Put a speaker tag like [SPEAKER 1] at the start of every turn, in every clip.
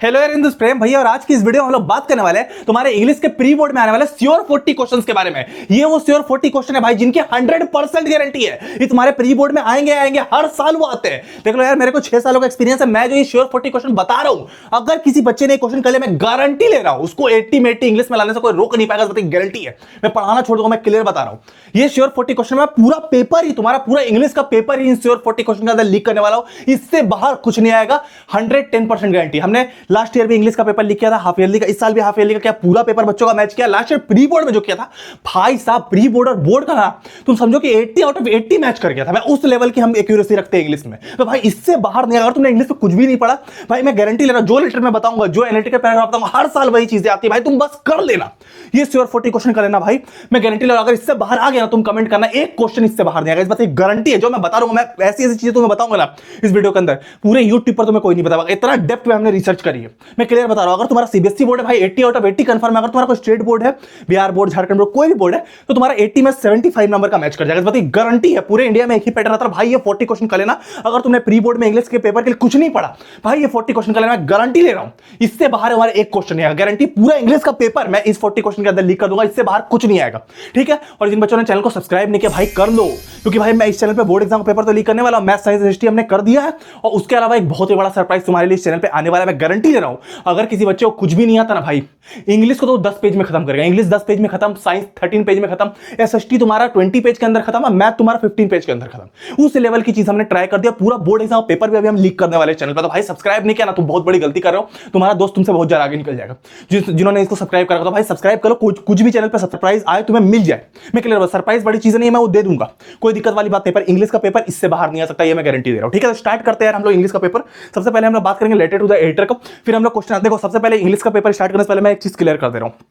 [SPEAKER 1] Hello यार, in this प्रेम भैया और आज की इस वीडियो में हम लोग बात करने वाले हैं तुम्हारे इंग्लिश के प्री बोर्ड में आने वाले श्योर 40 क्वेश्चंस के बारे में। ये वो श्योर 40 क्वेश्चन है भाई जिनकी 100% गारंटी है ये तुम्हारे प्री बोर्ड में आएंगे हर साल वो आते हैं। देख लो यार, मेरे को 6 सालों का एक्सपीरियंस है। मैं जो ये श्योर 40 क्वेश्चन बता रहा हूं, अगर किसी बच्चे ने क्वेश्चन कर लिया, मैं गारंटी ले रहा हूं उसको 80 में 80 इंग्लिश में लाने से कोई रोक नहीं पाएगा। गारंटी है, मैं पढ़ाना छोड़ दूंगा, मैं क्लियर बता रहा हूं। ये श्योर 40 क्वेश्चन में पूरा पेपर ही, तुम्हारा पूरा इंग्लिश का पेपर ही श्योर 40 क्वेश्चन के अंदर लीक करने वाला हूं। इससे बाहर कुछ नहीं आएगा। 110% गारंटी। हमने लास्ट ईयर भी इंग्लिश का पेपर लिख किया था, हाफ ईयरली का, इस साल भी हाफ ईयरली का क्या पूरा पेपर बच्चों का मैच किया। लास्ट ईयर प्री बोर्ड में जो किया था भाई साहब, प्री बोर्ड और बोर्ड का ना तुम समझो कि 80 आउट ऑफ 80 मैच कर गया था मैं। उस लेवल की हम एक्यूरेसी रखते हैं इंग्लिश में। तो भाई इससे बाहर नहीं। अगर तुमने इंग्लिश में कुछ भी नहीं पढ़ा भाई, मैं गारंटी ले रहा हूं, जो लेटर में बताऊंगा, जो एनालिटिकल पैराग्राफ बताऊंगा, हर साल वही चीजें आती है भाई। तुम बस कर लेना, ये श्योर 40 क्वेश्चन कर लेना भाई, मैं गारंटी ले रहा हूं। अगर इससे बाहर आ गया ना, तुम कमेंट करना, एक क्वेश्चन इससे बाहर नहीं आएगा। इस बात की गारंटी है। जो मैं बता रहा हूं, मैं ऐसी ऐसी चीजें तुम्हें बताऊंगा ना इस वीडियो के अंदर, पूरे यूट्यूब पर तुम्हें कोई नहीं बताएगा। इतना डेप्थ में हमने रिसर्च करी है। मैं क्लियर बता रहा हूं। अगर तुम्हारा सीबीएसई बोर्ड है भाई, 80 आउट ऑफ 80 कंफर्म है। अगर तुम्हारा कोई स्टेट बोर्ड है, बिहार बोर्ड, झारखंड बोर्ड, कोई भी बोर्ड है, तो तुम्हारा 80 में 75 नंबर का मैच कर जाएगा। इस बात की गारंटी है। पूरे इंडिया में एक ही पैटर्न आता है भाई। ये 40 क्वेश्चन कर लेना। अगर तुमने प्री बोर्ड में इंग्लिश के पेपर के लिए कुछ नहीं पढ़ा भाई, ये 40 क्वेश्चन कर लेना, मैं गारंटी ले रहा हूं। इससे बाहर हमारे एक क्वेश्चन नहीं आएगा। गारंटी, पूरा इंग्लिश का पेपर मैं इस 40 क्वेश्चन के अंदर लीक कर दूंगा। इससे बाहर कुछ नहीं आएगा, ठीक है। और जिन बच्चों ने चैनल को सब्सक्राइब नहीं किया भाई, कर लो, क्योंकि भाई मैं इस चैनल पे बोर्ड एग्जाम पेपर तो लीक करने वाला हूं। मैथ, साइंस, हिस्ट्री हमने कर दिया है, और उसके अलावा एक बहुत ही बड़ा सरप्राइज तुम्हारे लिए इस चैनल पे आने वाला है। मैं गारंटी ले रहा हूं। अगर किसी बच्चे को कुछ भी नहीं आता ना भाई, इंग्लिश को तो 10 पेज में खत्म करेगा। इंग्लिश 10 पेज में खत्म, साइंस 13 पेज में खत्म, एसएसटी तुम्हारा 20 पेज के अंदर खत्म, मैथ तुम्हारा 15 पेज के अंदर खत्म। उस लेवल की चीज हमने ट्राई कर दिया। पूरा बोर्ड एग्जाम पेपर भी अभी हम लीक करने वाले चैनल पर। तो भाई सब्सक्राइब नहीं किया ना, तुम बहुत बड़ी गलती कर रहे हो। तुम्हारा दोस्त तुमसे बहुत ज्यादा आगे निकल जाएगा। जिन्होंने इसको सब्सक्राइब करा तो भाई सब्सक्राइब करो। कुछ भी चैनल पर सरप्राइज आए तुम्हें मिल जाए, मैं क्लियर, सरप्राइज बड़ी चीज नहीं है, मैं वो दे दूंगा, कोई दिक्कत वाली बात नहीं। पर इंग्लिश का पेपर इससे बाहर नहीं आ सकता, ये मैं गारंटी दे रहा हूं, ठीक है। तो स्टार्ट करते हैं हम लोग इंग्लिश का पेपर। सबसे पहले हम लोग बात करेंगे लेटर टू द एडिटर का, फिर हम लोग क्वेश्चन। देखो, सबसे पहले इंग्लिश का पेपर स्टार्ट करने से पहले मैं एक चीज क्लियर कर दे रहा हूं।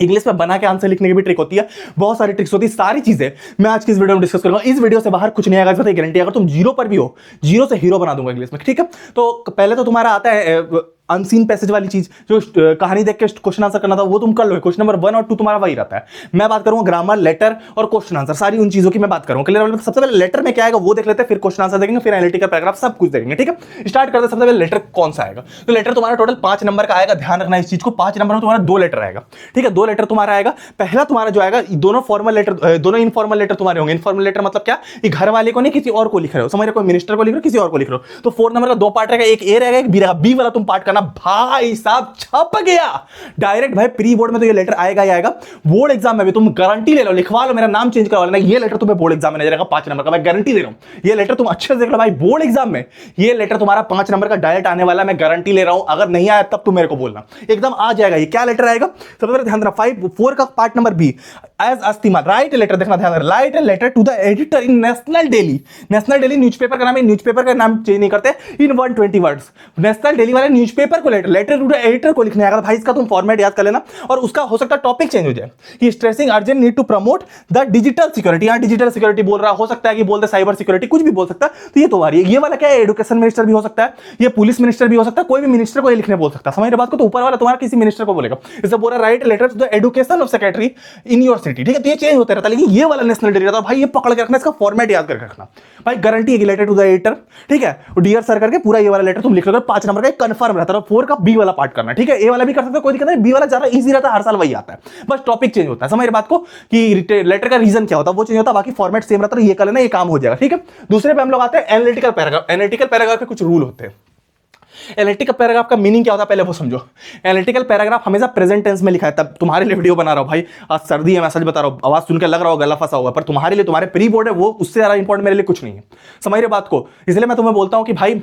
[SPEAKER 1] इंग्लिश में बना के आंसर लिखने की भी ट्रिक होती है, बहुत सारी ट्रिक्स होती है। सारी चीजें मैं आज की इस वीडियो में डिस्कस करूंगा। इस वीडियो से बाहर कुछ नहीं आएगा, इस बात की गारंटी। अगर तुम जीरो पर भी हो, जीरो से हीरो बना दूंगा इंग्लिश में, ठीक है। तो पहले तो तुम्हारा आता है अनसीन पैसेज वाली चीज, जो कहानी देख के क्वेश्चन आंसर करना था, वो तुम कर लो। क्वेश्चन नंबर 1 और 2 तुम्हारा वही रहता है। मैं बात करूंगा ग्रामर, लेटर और क्वेश्चन आंसर, सारी उन चीजों की मैं बात करूंगा, क्लियर। सबसे पहले लेटर में क्या आएगा वो देख लेते हैं, फिर क्वेश्चन आंसर देखेंगे, फिर एनालिटिकल पैराग्राफ, सब कुछ देखेंगे, ठीक है। स्टार्ट करते हैं। सबसे पहले लेटर कौन सा आएगा, तो लेटर तुम्हारा टोटल 5 नंबर का आएगा। ध्यान रखना इस चीज को, 5 नंबर में तुम्हारा 2 लेटर आएगा, ठीक है। 2 लेटर तुम्हारा आएगा। पहला तुम्हारा जो आएगा, दोनों फॉर्मल लेटर, दोनों इनफॉर्मल लेटर तुम्हारे होंगे। इनफॉर्मल लेटर मतलब क्या, ये घर वाले को नहीं, किसी और को लिख रहे हो, समझ रहे हो, कोई मिनिस्टर को लिख रहे हो, किसी और को लिख रहे हो। तो 4 नंबर का 2 पार्ट रहेगा, एक ए रहेगा, एक बी रहेगा। बी वाला तुम पार्ट करना भाई साहब, छप गया डायरेक्ट भाई। प्री बोर्ड में तो ये लेटर आएगा ही आएगा। बोर्ड एग्जाम में भी तुम गारंटी ले लो, लिखवा लो, मेरा नाम चेंज करवा लेना, ये लेटर तुम्हें बोर्ड एग्जाम में नजर आएगा 5 नंबर का, मैं गारंटी दे रहा हूं। ये लेटर तुम अच्छे से देख लो भाई, बोर्ड एग्जाम में ये लेटर तुम्हारा 5 नंबर का डायरेक्ट आने वाला है, मैं गारंटी ले रहा हूं। अगर नहीं आया तब तुम मेरे को बोलना, एकदम आ जाएगा। ये क्या लेटर आएगा, सबसे पहले ध्यान देना। 4 का पार्ट नंबर बी, एज अस्तिमा, राइट लेटर, देखना ध्यान देना, write letter to the editor in national daily. National daily newspaper का नाम है, न्यूज़पेपर का नाम चेंज नहीं करते, इन 120 वर्ड्स। नेशनल डेली वाले न्यूज़पेपर को लेटर टू द एडिटर को लिखने आएगा भाई। इसका तुम फॉर्मेट याद कर लेना, और उसका हो सकता है टॉपिक चेंज हो जाए कि stressing urgent need to promote the digital security. यहां डिजिटल सिक्योरिटी बोल रहा, हो सकता है कि बोल दे साइबर सिक्योरिटी, कुछ भी बोल सकता है। तो ये तुम्हारी, ये वाला क्या है, एजुकेशन मिनिस्टर भी हो सकता है, ये पुलिस मिनिस्टर भी हो सकता है, कोई भी मिनिस्टर को ये लिखने बोल सकता है, समझ रहे बात को। तो ऊपर वाला तुम्हारा किसी मिनिस्टर को बोलेगा। इसे बोल रहा write letter to the education of secretary in your city, ठीक है। तो ये चेंज होता रहता है, लेकिन ये वाला नेशनल डेली रहता है भाई। ये पकड़ के रखना, इसका फॉर्मेट याद करके रखना भाई, गारंटी है कि लेटर टू द एडिटर, ठीक है, डियर सर करके पूरा ये वाला लेटर तुम लिख लोगे। 5 नंबर का कंफर्म रहता है। 4 का बी वाला पार्ट करना, ठीक है। ए वाला भी कर सकते हो, कोई दिक्कत नहीं। बी वाला ज्यादा इजी रहता है, हर साल वही आता है, बस टॉपिक चेंज होता है, समझ रहे बात को, कि लेटर का रीजन क्या होता है वो चेंज होता है, बाकी फॉर्मेट सेम रहता है। ये कर लेना, ये काम हो जाएगा, ठीक है। दूसरे पे हम लोग आते हैं एनालिटिकल पैराग्राफ। एनालिटिकल पैराग्राफ के कुछ रूल होते हैं। एनालिटिकल पैराग्राफ का मीनिंग क्या होता है पहले वो समझो। एनालिटिकल पैराग्राफ हमेशा प्रेजेंट टेंस में लिखा है। तब तुम्हारे लिए वीडियो बना रहा हूं भाई, आज सर्दी है, मैं सच बता रहा हूं, आवाज सुन के लग रहा होगा गला फंसा हुआ, पर तुम्हारे लिए, तुम्हारे प्री बोर्ड है वो, उससे ज्यादा इंपॉर्टेंट मेरे लिए कुछ नहीं है, समझ रहे बात को। इसलिए मैं तुम्हें बोलता हूं कि भाई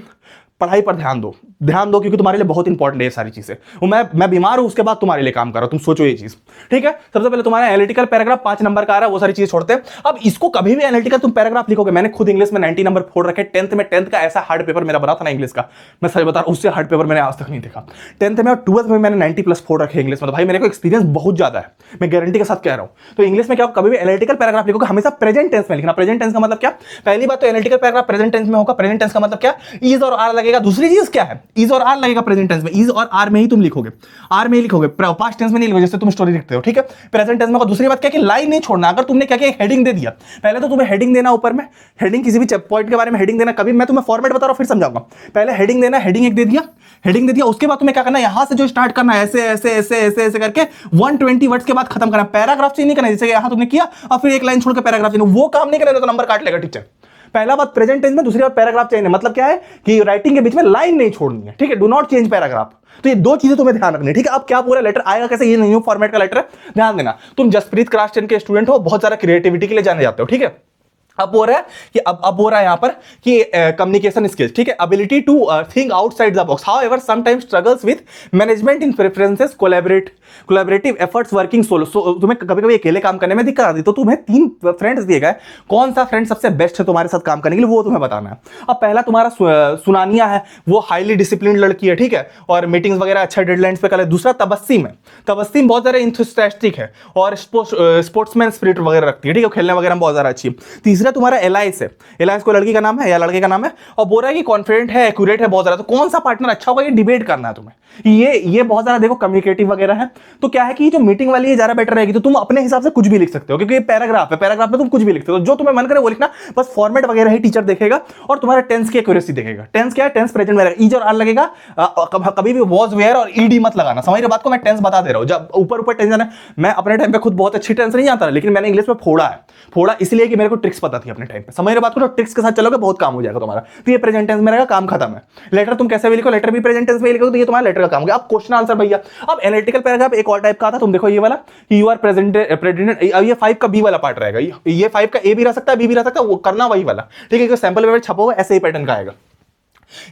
[SPEAKER 1] पढ़ाई पर ध्यान दो, क्योंकि तुम्हारे लिए बहुत इंपॉर्टेंट है ये सारी चीजें। मैं बीमार हूं, उसके बाद तुम्हारे लिए काम कर रहा हूं, तुम सोचो ये चीज, ठीक है। सबसे पहले तुम्हारा एनालिटिकल पैराग्राफ 5 नंबर का आ रहा है, वो सारी चीज छोड़ते हैं। अब इसको कभी भी एनालिटिकल तुम पैराग्राफ लिखोगे, मैंने खुद इंग्लिश में 90 नंबर फोड़ रखे। 10th में, 10th का ऐसा हार्ड पेपर मेरा बना था ना इंग्लिश का, मैं सच बता रहा हूं, उससे हार्ड पेपर मैंने आज तक नहीं देखा। 10th में और 12th में मैंने 90+ फोड़ रखे इंग्लिश में। तो भाई मेरे को एक्सपीरियंस बहुत ज्यादा है, मैं गारंटी के साथ कह रहा हूं। तो इंग्लिश में क्या, कभी भी एनालिटिकल पैराग्राफ लिखोगे हमेशा प्रेजेंट टेंस में लिखना। प्रेजेंट टेंस का मतलब क्या, पहली बात तो एनालिटिकल पैराग्राफ प्रेजेंट टेंस में होगा। प्रेजेंट टेंस का मतलब क्या, इज और आर लगेगा। दूसरी चीज क्या है, इज और आर लगेगा प्रेजेंट टेंस में, इज और आर में ही तुम लिखोगे, आर में ही लिखोगे, पास्ट टेंस में नहीं लिखोगे जैसे तुम स्टोरी लिखते हो, ठीक है। प्रेजेंट टेंस में। दूसरी बात क्या कि लाइन नहीं छोड़ना। अगर तुमने क्या किया, हेडिंग दे दिया, पहले तो तुम्हें हेडिंग देना, ऊपर में हेडिंग, किसी भी पॉइंट के बारे में हेडिंग देना। कभी मैं तुम्हें फॉर्मेट बता रहा हूं, फिर समझाऊंगा। पहले हेडिंग देना, हेडिंग एक दे दिया, हेडिंग दे दिया, उसके बाद तुम्हें क्या करना है, यहां से जो स्टार्ट करना है ऐसे ऐसे ऐसे ऐसे ऐसे करके 120 वर्ड्स के बाद खत्म करना। पैराग्राफ चेंज नहीं करना, जैसे यहां तुमने किया और फिर एक लाइन छोड़कर पैराग्राफ चेंज, वो काम नहीं करना तो नंबर काट लेगा टीचर। पहला बात प्रेजेंट टेंस में, दूसरी बात पैराग्राफ चेंज है, मतलब क्या है कि राइटिंग के बीच में लाइन नहीं छोड़नी है, ठीक है, डू नॉट चेंज पैराग्राफ। तो ये दो चीजें तुम्हें ध्यान रखनी है, ठीक है। अब क्या पूरा लेटर आएगा कैसे, ये न्यू फॉर्मेट का लेटर है, ध्यान देना। तुम जसप्रीत क्लास 10 के स्टूडेंट हो, बहुत सारा क्रिएटिविटी के लिए जाने जाते हो, ठीक है। अब हो रहा है कि अब हो रहा है यहां पर कि कम्युनिकेशन स्किल्स, ठीक है, ability to think outside the box, however sometimes struggles with management in preferences, collaborative efforts, working solo. तुम्हें कभी कभी अकेले काम करने में दिक्कत आती है, तो तुम्हें 3 फ्रेंड्स दिए गए, कौन सा फ्रेंड सबसे बेस्ट है तुम्हारे साथ काम करने के लिए, वो तुम्हें बताना है। अब पहला तुम्हारा सुनानिया है, वो हाईली डिसिप्लिन लड़की है, ठीक है, और मीटिंग्स वगैरह अच्छा डेडलाइंस पे कर ले। दूसरा तबस्सिम है, तबस्सिम बहुत ज्यादा इंथुसियास्टिक है और स्पोर्ट्समैन स्पिरिट वगैरह रखती है, ठीक है, खेलने वगैरह में बहुत ज्यादा अच्छी है। तीसरा तुम्हारा एलाइस है, एलाइस को लड़की का नाम है या लड़के का नाम है, और बोल रहा है कि कॉन्फिडेंट है, एक्यूरेट है बहुत ज्यादा। तो कौन सा पार्टनर अच्छा होगा, ये डिबेट करना है तुम्हें। ये बहुत ज्यादा देखो कम्युनिकेटिव वगैरह है, तो क्या है कि जो मीटिंग वाली है ज्यादा बेटर रहेगी। तो तुम अपने हिसाब से कुछ भी लिख सकते हो, क्योंकि ये पैराग्राफ है, पैराग्राफ में तुम कुछ भी लिख सकते हो, जो तुम्हें मन करे वो लिखना, बस फॉर्मेट वगैरह ही टीचर देखेगा और तुम्हारा टेंस की एक्यूरेसी देखेगा। टेंस क्या है, टेंस प्रेजेंट में रहेगा, ईज और आर लगेगा, कभी भी वॉज वेयर और ईडी मत लगाना। समझ रहे बात को, मैं टेंस बता दे रहा हूं, जब ऊपर ऊपर टेंस है। मैं अपने टाइम पे खुद बहुत अच्छी टेंस नहीं जानता, लेकिन मैंने इंग्लिश में फोड़ा है, फोड़ा इसलिए कि मेरे को ट्रिक्स पता थी अपने टाइम पे। समझ रहे बात को, तो ट्रिक्स के साथ चलोगे बहुत काम हो जाएगा तुम्हारा। तो ये प्रेजेंट टेंस में रहेगा, काम खत्म है। लेटर तुम कैसे भी लिखो, लेटर भी प्रेजेंट टेंस में लिखो, तो ये तुम्हारा लेटर का काम हो गया। अब क्वेश्चन आंसर भैया, अब एनालिटिकल पैराग्राफ एक और टाइप का था, तुम देखो ये वाला, यू आर प्रेजेंट, ये 5 का बी वाला पार्ट रहेगा, ये 5 का ए भी रह सकता है, बी भी रह सकता है, वो करना वही वाला, ठीक है। सैंपल पेपर छपा हुआ ऐसे ही पैटर्न का आएगा।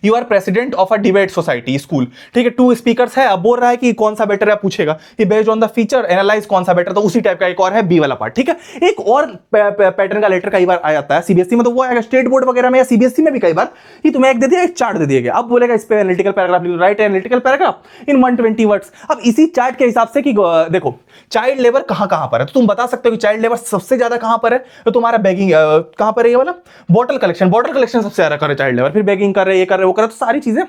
[SPEAKER 1] You are president of a debate society school, ठीक है, 2 स्पीकर्स है। अब बोल रहा है कि कौन सा बेटर है, पूछेगा कि based on the feature analyse कौन सा बेटर, तो उसी टाइप का एक और है बी वाला पार्ट, ठीक है। एक और पैटर्न का लेटर कई बार आ जाता है सीबीएसई में, तो वो आएगा स्टेट बोर्ड वगैरह में या सीबीएसई में भी कई बार, कि तुम्हें एक दे दिया, एक चार्ट दे दिया गया। अब बोलेगा इस पे एनालिटिकल पैराग्राफ लिखो, right analytical paragraph in 120 words. अब इसी चार्ट के हिसाब से कि देखो चाइल्ड लेबर कहां कहां पर है, तो तुम बता सकते हो कि चाइल्ड लेबर सबसे ज्यादा कहां पर है, तो तुम्हारा बैगिंग कहां पर है, ये वाला बॉटल कलेक्शन सबसे ज्यादा करे चाइल्ड लेबर, फिर बैगिंग कर रहे, ये कर रहे, वो कर रहे, तो सारी चीजें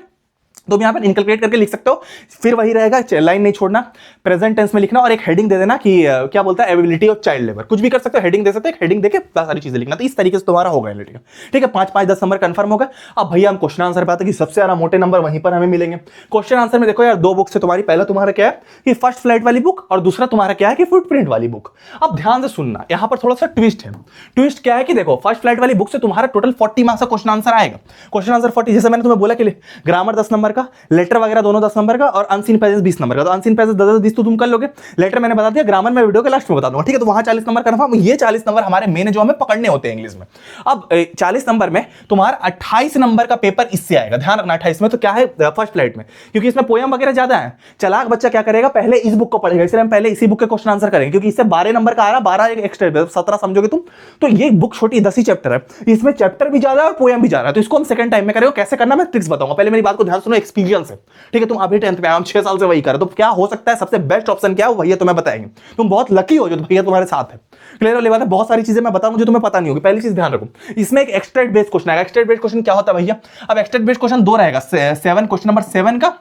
[SPEAKER 1] तुम यहां पर इनकलकेट करके लिख सकते हो। फिर वही रहेगा, लाइन नहीं छोड़ना, प्रेजेंट टेंस में लिखना और एक हेडिंग दे देना कि क्या बोलता है, एबिलिटी ऑफ चाइल्ड लेबर। कुछ भी कर सकते हो, हेडिंग दे सकते हो, हेडिंग देके सारी चीजें लिखना। तो इस तरीके से तुम्हारा होगा एनालिटिकल, ठीक है। 5-5-10 नंबर कंफर्म होगा। अब भैया हम क्वेश्चन आंसर पे आते हैं कि सबसे ज्यादा मोटे नंबर वहीं पर हमें मिलेंगे। क्वेश्चन आंसर में देखो यार, 2 बुक्स है तुम्हारी, पहला तुम्हारा क्या है कि फर्स्ट फ्लाइट वाली बुक, और दूसरा तुम्हारा क्या है कि फुटप्रिंट वाली बुक। अब ध्यान से सुनना, यहां पर थोड़ा सा ट्विस्ट है। ट्विस्ट क्या है कि देखो फर्स्ट फ्लाइट वाली बुक से तुम्हारा टोटल 40 मार्क्स का क्वेश्चन आंसर आएगा। क्वेश्चन आंसर 40, जैसे मैंने तुम्हें बोला कि ग्रामर 10 नंबर का, लेटर वगैरह दोनों 10 नंबर का, और अनसीन पैसेज 20 नंबर का। तो अनसीन पैसेज 10-10-20 तो तुम कर लोगे, लेटर मैंने बता दिया, ग्रामर में वीडियो के लास्ट में बता दूंगा, ठीक है। तो वहां 40 नंबर कंफर्म। ये 40 नंबर हमारे मेन जो हमें पकड़ने होते हैं इंग्लिश में। अब 40 नंबर में तुम्हारा 28 नंबर का पेपर इससे आएगा, ध्यान रखना 28 में। तो क्या है फर्स्ट फ्लाइट में, क्योंकि इसमें पोयम वगैरह ज्यादा है। चालाक बच्चा क्या करेगा, पहले इस बुक को पढ़ेगा, इसलिए हम पहले इसी बुक के क्वेश्चन आंसर करेंगे, क्योंकि इससे 12 नंबर का आ रहा, 12 एक एक्स्ट्रा 17 समझोगे तुम। तो ये बुक छोटी 10 ही चैप्टर है, इसमें चैप्टर भी ज्यादा है और पोयम भी ज्यादा है। तो इसको हम सेकंड टाइम में करेंगे। कैसे करना मैं ट्रिक्स बताऊंगा, पहले मेरी बात को ध्यान सुनो, एक्सपीरियंस है, ठीक है। तुम अभी 10th में आए, 6 साल से वही कर, तो क्या हो सकता है सबसे बेस्ट ऑप्शन क्या है भैया तुम्हें बताएंगे। तुम बहुत लकी हो जो भैया तुम्हारे साथ है। क्लियर वाली बात है। बहुत सारी चीजें मैं बताऊं जो तुम्हें पता नहीं होगी। पहली चीज ध्यान रखो, इसमें एक एक्सट्रैक्ट बेस्ड क्वेश्चन आएगा। एक्सट्रैक्ट बेस्ड क्वेश्चन क्या होता है भैया, अब एक्सट्रैक्ट बेस्ड क्वेश्चन 2 रहेगा, 7 क्वेश्चन नंबर 7 का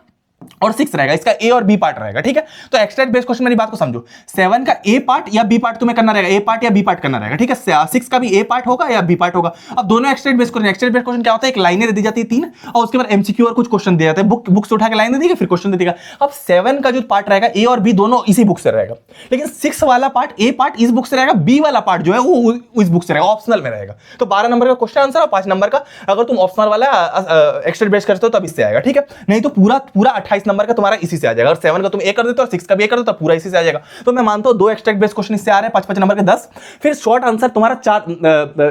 [SPEAKER 1] और 6 रहेगा, इसका ए और बी पार्ट रहेगा, ठीक है। तो एक्सट्रैक्ट बेस्ड क्वेश्चन, मेरी बात को समझो, 7 का ए पार्ट या बी पार्ट तुम्हें करना रहेगा, ए पार्ट या बी पार्ट करना रहेगा, ठीक है। 6 का भी ए पार्ट होगा या बी पार्ट होगा। अब दोनों extract based question, extract based question क्या होता है, एक लाइनें दे दी जाती है 3, और उसके बाद एमसीक्यू और कुछ क्वेश्चन दिए जाते हैं। बुक से उठा के लाइन दे देगा, फिर क्वेश्चन दे देगा। अब 7 का जो पार्ट रहेगा, ए और बी दोनों इसी बुक से रहेगा, लेकिन 6 वाला पार्ट, ए पार्ट इस बुक से रहेगा, बी वाला पार्ट जो है वो इस बुक से रहेगा, ऑप्शनल में रहेगा। तो 12 नंबर का क्वेश्चन आंसर और 5 नंबर का अगर तुम ऑप्शनल वाला एक्सट्रैक्ट बेस्ड करते हो तब इससे आएगा, ठीक है। नहीं तो पूरा 28 नंबर का तुम्हारा इसी से आ जाएगा। और 7 का तुम ए कर देते हो और 6 का भी ए कर देते हो, पूरा इसी से आ जाएगा। तो मैं मानता हूं 2 एक्सट्रैक्ट बेस्ड क्वेश्चन इससे आ रहे हैं, 5-5 नंबर के 10। फिर शॉर्ट आंसर तुम्हारा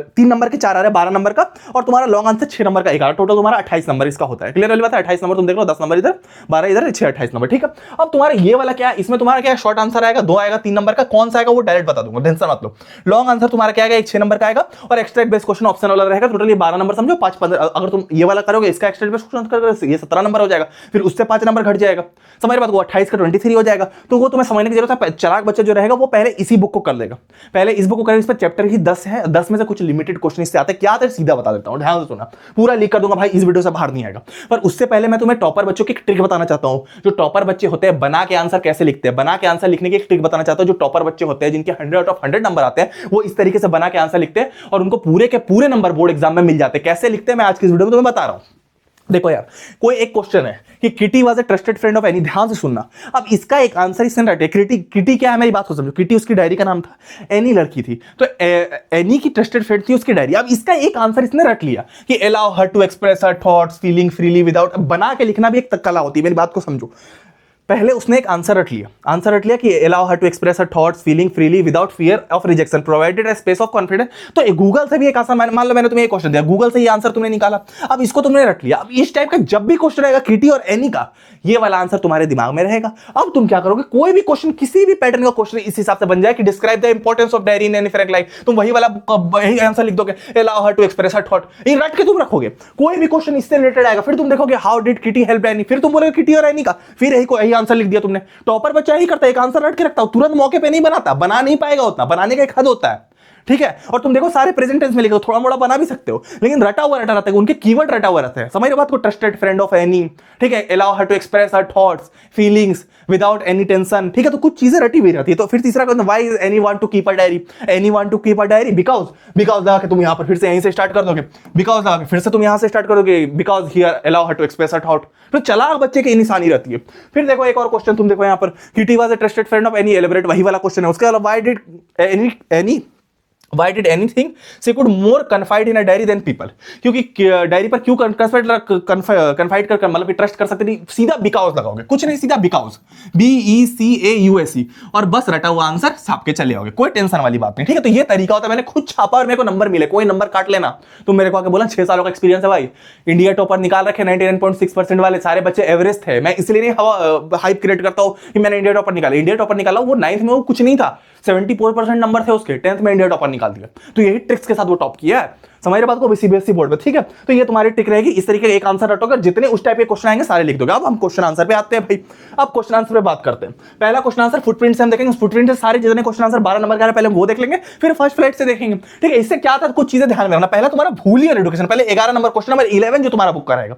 [SPEAKER 1] 3 नंबर के 4 आ रहे हैं 12 नंबर का, और तुम्हारा लॉन्ग आंसर 6 नंबर का 1 आ रहा है। टोटल तुम्हारा 28 नंबर इसका होता है। क्लियर वाली बात है। 28 नंबर तुम देख लो, 10 नंबर इधर, 12 इधर, 6 28 नंबर, ठीक है। अब तुम्हारा ये वाला क्या है, इसमें तुम्हारा क्या शॉर्ट आंसर आएगा 2 आएगा 3 नंबर का, कौन सा आएगा वो डायरेक्ट बता दूंगा, टेंशन मत लो। लॉन्ग आंसर तुम्हारा क्या आएगा, एक 6 नंबर का आएगा, और एक्सट्रैक्ट बेस्ड क्वेश्चन ऑप्शन वाला रहेगा। टोटल ये 12 नंबर समझो, 5-15 अगर तुम ये वाला करोगे, इसका एक्सट्रैक्ट बेस्ड क्वेश्चन करोगे, ये 17 नंबर हो जाएगा, फिर उससे 5 नंबर घट जाएगा। समझ बात को, 28 का 23 हो जाएगा। तो वो तुम्हें समझने की जरूरत है। चालाक बच्चा जो रहेगा वो पहले इसी बुक को कर लेगा, पहले इस बुक को करेगा। इस पर चैप्टर ही 10 है, 10 में से कुछ लिमिटेड क्वेश्चन इससे आते हैं। क्या आते हैं सीधा बता देता हूं, ध्यान से सुनना, पूरा लिख कर दूंगा भाई, इस वीडियो से बाहर नहीं आएगा। पर उससे पहले मैं तुम्हें टॉपर बच्चों की एक ट्रिक बताना चाहता हूं। जो टॉपर बच्चे होते हैं बना के आंसर कैसे लिखते हैं, बना के आंसर लिखने की एक ट्रिक बताना चाहता हूं। जो टॉपर बच्चे होते हैं जिनके 100 आउट ऑफ 100 नंबर आते हैं, वो इस तरीके से बना के आंसर लिखते हैं और उनको पूरे के पूरे नंबर बोर्ड एग्जाम में मिल जाते हैं। कैसे लिखते हैं मैं आज की इस वीडियो में तुम्हें बता रहा हूं। देखो यार, कोई एक क्वेश्चन है कि kitty was a trusted friend of any, ध्यान से सुनना। अब इसका एक आंसर इसने रटे, किटी क्या है, मेरी बात को समझो। किटी उसकी डायरी का नाम था, एनी लड़की थी, तो एनी की ट्रस्टेड फ्रेंड थी उसकी डायरी। अब इसका एक आंसर इसने रट लिया कि allow her to express her thoughts feeling freely without, बना के लिखना भी एक कला होती है, मेरी बात को समझो। पहले उसने एक आंसर रट लिया कि allow her to express her thoughts feeling freely without fear of rejection provided a space of confidence. तो गूगल से भी एक आंसर, मान लो मैंने तुम्हें एक क्वेश्चन दिया, गूगल से ये आंसर तुमने निकाला, अब इसको तुमने रट लिया। अब इस टाइप का जब भी क्वेश्चन रहेगा किटी और एनी का, ये वाला आंसर तुम्हारे दिमाग में रहेगा। अब तुम क्या करोगे, कोई भी क्वेश्चन, किसी भी पैटर्न का क्वेश्चन इस हिसाब से बन जाए कि describe the importance of diary in Anne Frank life, तुम वही वाला आंसर लिख दोगे, allow her to express her thought, ये रट के तुम रखोगे। कोई भी क्वेश्चन इससे रिलेटेड आएगा, फिर तुम देखोगे how did kitty help any, फिर तुम बोलोगे किटी और एनी का, फिर यही आंसर लिख दिया तुमने। टॉपर बच्चा ही करता है, एक आंसर रट के रखता हूं, तुरंत मौके पे नहीं बनाता, बना नहीं पाएगा उतना, बनाने का एक हद होता है, ठीक है। और तुम देखो सारे प्रेजेंट टेंस में लिखो, थोड़ा मोड़ा बना भी सकते हो, लेकिन रटा हुआ रहता है, उनके कीवर्ड रटा हुआ रहता है। समझ रहे बात को, ट्रस्टेड फ्रेंड ऑफ एनी, ठीक है, allow her to express her thoughts feelings without any tension, ठीक है। तो कुछ चीजें रटी हुई रहती है। तो फिर तीसरा question, why is Anne want to keep a diary, Anne want to keep a diary, because लगा के तुम यहां पर फिर से यहीं से स्टार्ट कर दोगे, बिकॉज लगा के फिर से तुम यहां से स्टार्ट करोगे, because here allow her to express her thought. तो चलाक बच्चे की निशानी रहती है। फिर देखो एक और क्वेश्चन, तुम देखो यहां पर, kitty was a trusted friend of any, elaborate, वही वाला क्वेश्चन है। उसके अलावा why did anything she could more confide in a diary than people, क्योंकि डायरी पर क्यों कन्फाइड कर मतलब कि ट्रस्ट कर सकते नहीं, सीधा बिकॉज लगाओगे, कुछ नहीं, सीधा बिकॉज, BECAUSE, और बस रटा हुआ आंसर छाप के चले आओगे, कोई टेंशन वाली बात नहीं, ठीक है। तो ये तरीका होता है, मैंने खुद छापा और मेरे को नंबर मिले, कोई नंबर काट लेना। तुम मेरे को आके बोला 6 सालों का एक्सपीरियंस है भाई, इंडिया टॉपर निकाल रखे 99.6% वाले, सारे बच्चे एवरेज थे। मैं इसलिए नहीं हाइप क्रिएट करता हूं कि मैंने इंडिया टॉपर निकाला, वो 9th में वो कुछ नहीं था, 74% नंबर थे उसके, 10th में इंडिया टॉपर निकाल दिया। तो यही ट्रिक्स के साथ वो टॉप किया है, समझ रहे बात को, सीबीएसई बोर्ड में, ठीक है। तो ये तुम्हारी ट्रिक रहेगी, इस तरीके का एक आंसर रटोगे, जितने उस टाइप के क्वेश्चन आएंगे सारे लिख दोगे। अब हम क्वेश्चन आंसर पे आते हैं भाई। अब क्वेश्चन आंसर पे बात करते हैं। पहला क्वेश्चन आंसर फुटप्रिंट से हम देखेंगे, फुटप्रिंट से सारे जितने क्वेश्चन आंसर 12 नंबर का है पहले वो देख लेंगे, फिर फर्स्ट फ्लाइट से देखेंगे, ठीक है। इससे क्या था, कुछ चीजें ध्यान में रखना। पहला तुम्हारा भूली और एडुकेशन, पहले 11 नंबर, क्वेश्चन नंबर 11 जो तुम्हारा बुक का रहेगा,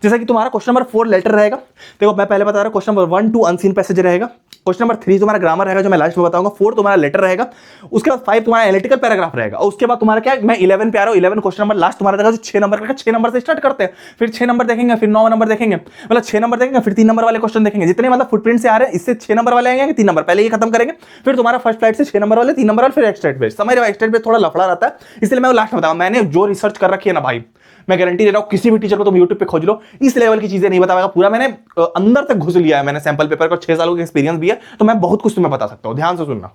[SPEAKER 1] जैसा कि तुम्हारा क्वेश्चन नंबर 4 लेटर रहेगा। देखो मैं पहले बता रहा हूं, क्वेश्चन नंबर 1 2 अनसीन पैसेज रहेगा, क्वेश्चन नंबर 3 तुम्हारा ग्रामर रहेगा जो मैं लास्ट में बताऊंगा, 4 तुम्हारा लेटर रहेगा, उसके बाद 5 तुम्हारा एनालिटिकल पैराग्राफ रहेगा, और उसके बाद तुम्हारा क्या, मैं 11 पे आ रहा हूं, 11 क्वेश्चन नंबर लास्ट तुम्हारा रहेगा जो 6 नंबर का, 6 नंबर से स्टार्ट करते हैं, फिर 6 नंबर देखेंगे, फिर 9 नंबर देखेंगे, मतलब 6 नंबर देखेंगे, फिर 3 नंबर वाले क्वेश्चन देखेंगे, जितने मतलब फुटप्रिंट से आ रहे हैं इससे 6 नंबर वाले आएंगे, 3 नंबर पहले ये खत्म करेंगे, फिर तुम्हारा फर्स्ट फ्लाइट से 6 नंबर वाले, 3 नंबर वाले, फिर एक्स्ट्रा पेज। समझ रहे हो, एक्स्ट्रा पेज थोड़ा लफड़ा रहता है, इसलिए मैं लास्ट में बताऊंगा। मैंने जो रिसर्च कर रखी है ना भाई, मैं गारंटी दे रहा हूं, किसी भी टीचर को तुम YouTube पे खोज लो, इस लेवल की चीजें नहीं बता पाएगा। पूरा मैंने अंदर तक घुस लिया है, मैंने सैंपल पेपर का 6 सालों का एक्सपीरियंस भी है, तो मैं बहुत कुछ तुम्हें बता सकता हूं, ध्यान से सुनना।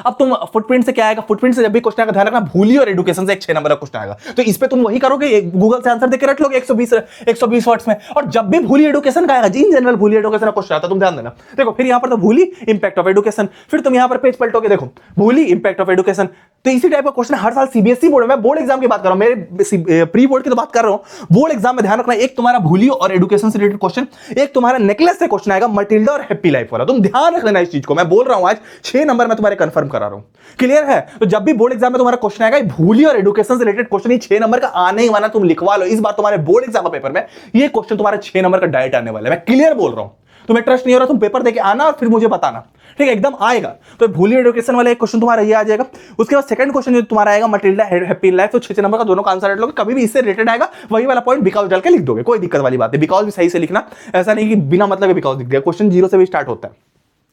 [SPEAKER 1] अब तुम फुटप्रिंट से क्या आएगा, फुटप्रिंट से जब भी क्वेश्चन आएगा ध्यान रखना, भूली और एडुकेशन से एक 6 नंबर का क्वेश्चन आएगा, तो इस पे तुम वही करोगे, गूगल से आंसर देके रख लोगे 120 वर्ड्स में। और जब भी भूली एडुकेशन का आएगा, इन जनरल भूली एडुकेशन का क्वेश्चन आता है, तुम ध्यान देना। देखो फिर यहां पर तो भूली इंपैक्ट ऑफ एडुकेशन, फिर तुम यहां पर पेज पलटोगे, देखो भूली इंपैक्ट ऑफ एडुकेशन। तो इसी टाइप का क्वेश्चन हर साल सीबीएसई बोर्ड में, बोर्ड एग्जाम की बात कर रहा हूं, मेरे प्री बोर्ड की तो बात कर रहा हूं, बोर्ड एग्जाम में ध्यान रखना, एक तुम्हारा भूली और एडुकेशन से रिलेटेड क्वेश्चन, एक तुम्हारा नेकलेस से क्वेश्चन आएगा, मटिल्डा और हैप्पी लाइफ वाला। तुम ध्यान रख लेना इस चीज को, मैं बोल रहा हूं आज 6 नंबर में तुम्हारे कंफर्म करा रहा हूं, क्लियर है। तो जब भी बोर्ड एग्जाम में तुम्हारा क्वेश्चन आएगा भूली और एडुकेशन से रिलेटेड क्वेश्चन, ये 6 नंबर का आने ही वाला, तुम लिखवा लो। इस बार तुम्हारे बोर्ड एग्जाम पेपर में ये क्वेश्चन तुम्हारे 6 नंबर का डायरेक्ट आने वाला है, मैं क्लियर बोल रहा हूं। तुम्हें ट्रस्ट नहीं हो रहा, तुम पेपर देके आना और फिर मुझे बताना, ठीक है, एकदम आएगा। तो भूली एडुकेशन वाला एक क्वेश्चन तुम्हारा ये आ जाएगा। उसके बाद सेकंड क्वेश्चन जो तुम्हारा आएगा मटिल्डा हैप्पी लाइफ, तो 6 नंबर का दोनों का आंसर रट लोगे, कभी भी इससे रिलेटेड आएगा वही वाला पॉइंट बिकॉज डाल के लिख दोगे, कोई दिक्कत वाली बात है। बिकॉज भी सही से लिखना, ऐसा नहीं कि बिना मतलब के बिकॉज लिख दिया, क्वेश्चन 0 से भी स्टार्ट होता है,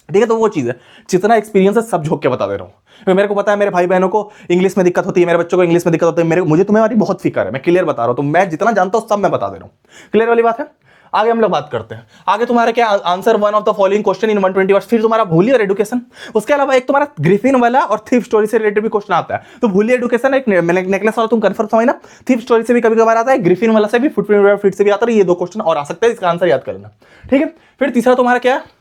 [SPEAKER 1] ठीक है। तो वो चीज है, जितना एक्सपीरियंस है सब झोंक के बता दे रहा हूं। मेरे को पता है मेरे भाई बहनों को इंग्लिश में दिक्कत होती है, मेरे बच्चों को इंग्लिश में दिक्कत होती है, मुझे तुम्हें बहुत फिक्र है, मैं क्लियर बता रहा हूं। तो मैं जितना जानता हूं सब मैं बता दे रहा हूं, क्लियर वाली बात है। आगे हम लोग बात करते हैं, आगे तुम्हारा क्या answer 1 of the following question in 120 words, फिर तुम्हारा भूली और एडुकेशन। उसके अलावा एक तुम्हारा ग्रिफिन वाला और थीफ स्टोरी से रिलेटेड भी क्वेश्चन आता है। तो भूली एडुकेशन एक नेकलेस वाला तुम कंफर्म समझना, थीफ स्टोरी से भी कभी कभार आता है, ग्रिफिन वाला से भी, फुटप्रिंट फिट से भी आता है। ये 2 क्वेश्चन और आ सकते हैं, इसका आंसर याद कर लेना, ठीक है। फिर तीसरा तुम्हारा क्या है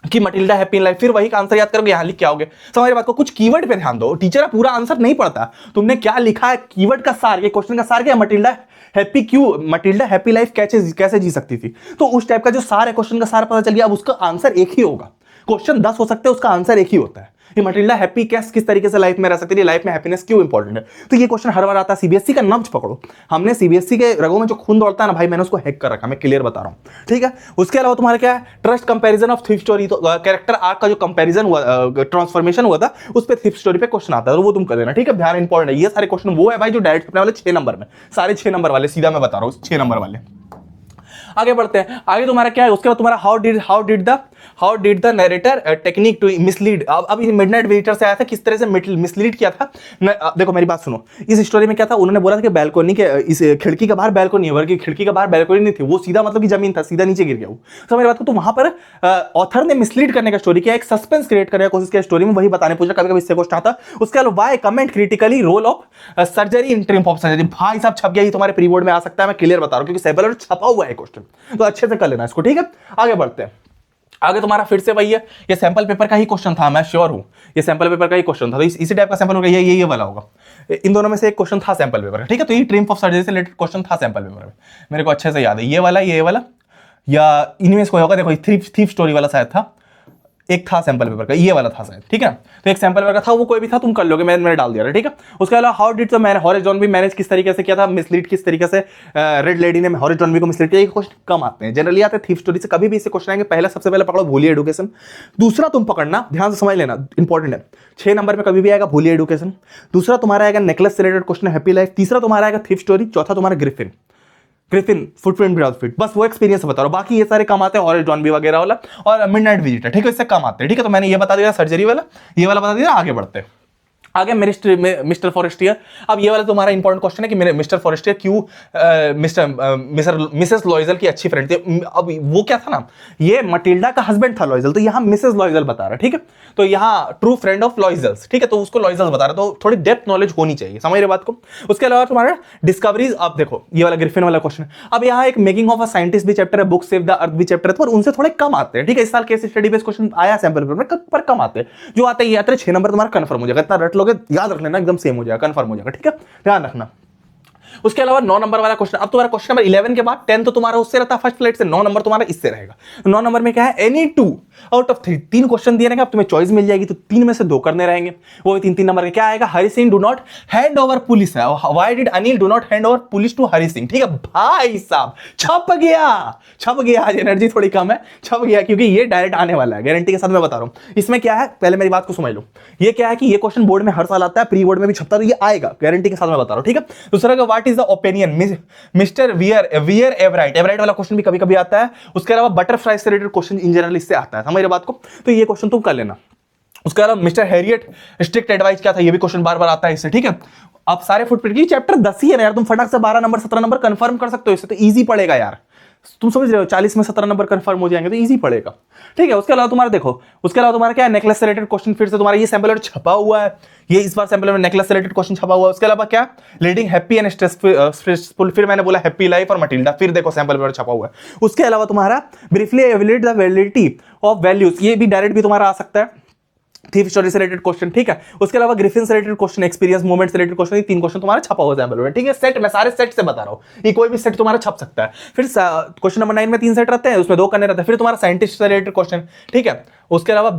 [SPEAKER 1] कि मटिल्डा हैप्पी इन लाइफ, फिर वही का आंसर याद करोगे, यहां लिख के आओगे। समझ बात को, कुछ कीवर्ड पे ध्यान दो, टीचर पूरा आंसर नहीं पढ़ता, तुमने क्या लिखा है, कीवर्ड का सार, ये क्वेश्चन का सार क्या, मटिल्डा हैप्पी क्यों, मटिल्डा हैप्पी लाइफ कैसे जी सकती थी। तो उस टाइप का जो सार है, क्वेश्चन का सार पता चल गया। अब उसका आंसर एक ही होगा, क्वेश्चन 10 हो सकते हैं, उसका आंसर एक ही होता है कि मटिल्डा हैप्पी किस तरीके से लाइफ में रह सकती है, लाइफ में हैप्पीनेस क्यों इंपॉर्टेंट है। तो ये क्वेश्चन हर बार आता है। सीबीएसई का नब्ज पकड़ो, हमने सीबीएसई के रगों में जो खून दौड़ता है ना भाई, मैंने उसको हैक कर रखा, मैं क्लियर बता रहा हूं, ठीक है। उसके अलावा तुम्हारा क्या है, trust comparison of thief story, तो कैरेक्टर आर्क का जो कंपैरिजन हुआ, ट्रांसफॉर्मेशन हुआ था, उस पर थीफ स्टोरी पे क्वेश्चन आता है, तो वो तुम कर देना, ठीक है। ध्यान इंपॉर्टेंट है, ये सारे क्वेश्चन वो है भाई जो डायरेक्ट अपने वाले 6 नंबर में, सारे 6 नंबर वाले, सीधा मैं बता रहा हूँ 6 नंबर वाले। आगे बढ़ते हैं। आगे तुम्हारा क्या है, उसके बाद तुम्हारा how did the narrator technique to mislead. अब मिडनाइट विजिटर से आया था, किस तरह से मिसलीड किया था। देखो मेरी बात सुनो, इस स्टोरी में क्या था, उन्होंने बोला था कि बैल्कोनी के इस खिड़की के बाहर बैल्कोनी है, बल्कि खिड़की के बाहर बैल्कोनी नहीं थी, वो सीधा मतलब कि जमीन था, सीधा नीचे गिर गया वो। तो मेरी बात को, तो वहां पर ऑथर ने मिसलीड करने का स्टोरी किया, एक सस्पेंस क्रिएट करने की कोशिश किया स्टोरी में, वही बताने पूछा, कभी कभी इससे क्वेश्चन आता। उसके अलावा why comment critically role of surgery in triumph of surgery. भाई साहब छप गया, ये तुम्हारे प्री बोर्ड में आ सकता है, मैं क्लियर बता रहा हूं, क्योंकि सेबलर छपा हुआ है क्वेश्चन, तो अच्छे से कर लेना इसको, ठीक है। आगे बढ़ते हैं। आगे तुम्हारा फिर से वही है, ये सैंपल पेपर का ही क्वेश्चन था, मैं श्योर हूं ये सैंपल पेपर का ही क्वेश्चन था, तो इसी टाइप का सैंपल होगा, ये वाला होगा, इन दोनों में से एक क्वेश्चन था सैंपल पेपर का, ठीक है। तो ये ट्रिम्फ ऑफ सर्जरी से रिलेटेड क्वेश्चन था सैंपल पेपर में, मेरे को अच्छे से याद है, ये वाला या इनमें से कोई होगा, देखो थीफ स्टोरी वाला शायद था, एक था सैंपल पेपर का, ये वाला था शायद, ठीक है। तो एक सैंपल पेपर का था, वो कोई भी था, तुम कर लोगे, मैंने डाल दिया, ठीक है। उसके अलावा how did the Horace John भी मैनेज किस तरीके से किया था, मिसलीड किस तरीके से रेड लेडी ने हॉरेस जॉन भी को मिसलीड किया। ये क्वेश्चन कम आते हैं, जनरली आते हैं थीफ स्टोरी से, कभी भी इससे क्वेश्चन आएंगे, पहला सबसे पहले पकड़ो भूलिए एडुकेशन, दूसरा तुम पकड़ना, ध्यान से समझ लेना, इंपॉर्टेंट है, 6 नंबर में कभी भी आएगा भूलिए एडुकेशन, दूसरा तुम्हारा आएगा नेकलेस से रिलेटेड क्वेश्चन हैप्पी लाइफ, तीसरा तुम्हारा आएगा थीफ स्टोरी, चौथा तुम्हारा ग्रिफिन फुटप्रिंट विद आउटफिट। बस वो एक्सपीरियंस बता रहा हूं, बाकी ये सारे कम आते हैं, हॉरेस जॉन भी वगैरह वाला और मिडनाइट विजिटर, ठीक है, इससे कम आते हैं, ठीक है। तो मैंने ये बता दिया सर्जरी वाला, ये वाला बता दिया। आगे बढ़ते हैं। आगे मिस्टर फॉरेस्टियर। अब ये वाला तुम्हारा इंपॉर्टेंट क्वेश्चन है कि मेरे मिस्टर फॉरेस्टियर क्यों मिसेस लॉइजल की अच्छी फ्रेंड थी। अब वो क्या था ना, ये मटिल्डा का हस्बैंड था लॉइजल, तो यहाँ मिसेस लॉइजल बता रहा है, ठीक है। तो यहाँ ट्रू फ्रेंड ऑफ लॉइजल्स, ठीक है, तो उसको लॉइजल्स बता रहा है, तो थोड़ी डेप्थ नॉलेज होनी चाहिए, समझ रहे बात को। उसके अलावा तुम्हारा डिस्कवरीज, अब देखो ये वाला ग्रिफिन वाला क्वेश्चन। अब यहाँ एक मेकिंग ऑफ अ साइंटिस्ट भी चैप्टर है, बुक सेव द अर्थ भी चैप्टर है, पर उनसे थोड़े कम आते हैं, ठीक है। इस साल केस स्टडी बेस्ड क्वेश्चन आया सैंपल पेपर में, पर कम आते हैं, जो आते हैं ये आते हैं 6 नंबर तुम्हारा कंफर्म हो जाएगा, इतना रट लोगे, याद रख लेना, एकदम सेम हो जाएगा, कंफर्म हो जाएगा, ठीक है, ध्यान रखना। उसके अलावा 9 नंबर वाला क्वेश्चन, अब तुम्हारा क्वेश्चन नंबर 11 के बाद 10 तो तुम्हारा उससे रहता है फर्स्ट फ्लाइट से, 9 नंबर तुम्हारा इससे रहेगा। 9 नंबर में क्या है, एनी 2 आउट ऑफ 3, 3 क्वेश्चन दिए रहेंगे, अब तुम्हें चॉइस मिल जाएगी, तो 3 में से 2 करने रहेंगे, वो 3 नंबर के क्या आएगा, Hari Singh do not hand over police है, why did Anil do not hand over police to Hari Singh, ठीक है। भाई साहब छप गया, आज एनर्जी थोड़ी कम है, छप गया, क्योंकि ये डायरेक्ट आने वाला है, गारंटी के साथ मैं बता रहा हूं। इसमें क्या है, पहले मेरी बात को समझ लो, ये क्या है कि ये क्वेश्चन बोर्ड में हर साल आता है, प्री बोर्ड में भी छपता है, तो ये आएगा, गारंटी के साथ मैं बता रहा हूं, ठीक है। दूसरा का what is the opinion mister वियर एवराइट वाला क्वेश्चन भी कभी कभी आता है। उसके अलावा बटरफ्लाई से रिलेटेड क्वेश्चन इन जनरल इससे आता है, समझ रहे बात को, तो ये क्वेश्चन तुम कर लेना। उसके अलावा मिस्टर हैरियट स्ट्रिक्ट एडवाइस क्या था, ये भी क्वेश्चन बार बार आता है इससे, ठीक है। अब सारे फुटप्रिंट की चैप्टर 10 ही है यार, तुम फटाक से 12 नंबर 17 नंबर कंफर्म कर सकते हो इससे, तो इजी पड़ेगा यार, तुम समझ रहे हो, 40 में 17 नंबर कंफर्म हो जाएंगे, तो इजी पड़ेगा, ठीक है। उसके अलावा तुम्हारा देखो, उसके अलावा तुम्हारा क्या है, नेकलेस से रिलेटेड क्वेश्चन फिर से तुम्हारा ये सैंपल छपा हुआ है, ये इस बार सैंपल में नेकलेस से रिलेटेड क्वेश्चन छपा हुआ है। उसके अलावा क्या, लीडिंग हैप्पी एंड स्ट्रेसफुल, फिर मैंने बोला हैप्पी लाइफ और मटिल्डा, फिर देखो सैंपल में छपा हुआ है। उसके अलावा तुम्हारा briefly evaluate the validity of values, ये भी डायरेक्ट भी तुम्हारा आ सकता है, थीफ स्टोरी से रिलेटेड क्वेश्चन, ठीक है। उसके अलावा ग्रिफिन से रिलेटेड क्वेश्चन, एक्सपीरियंस मूवमेंट से रिलेटेड क्वेश्चन, ये 3 क्वेश्चन तुम्हारा छपा हुआ सैंपल में, ठीक है। सेट, मैं सारे सेट से बता रहा हूं, ये कोई भी सेट तुम्हारा छप सकता है। फिर क्वेश्चन नंबर 9 में 3 सेट रहते हैं, उसमें 2 करने रहते हैं। फिर तुम्हारा साइंटिस्ट से रिलेटेड क्वेश्चन, ठीक है। उसके अलावा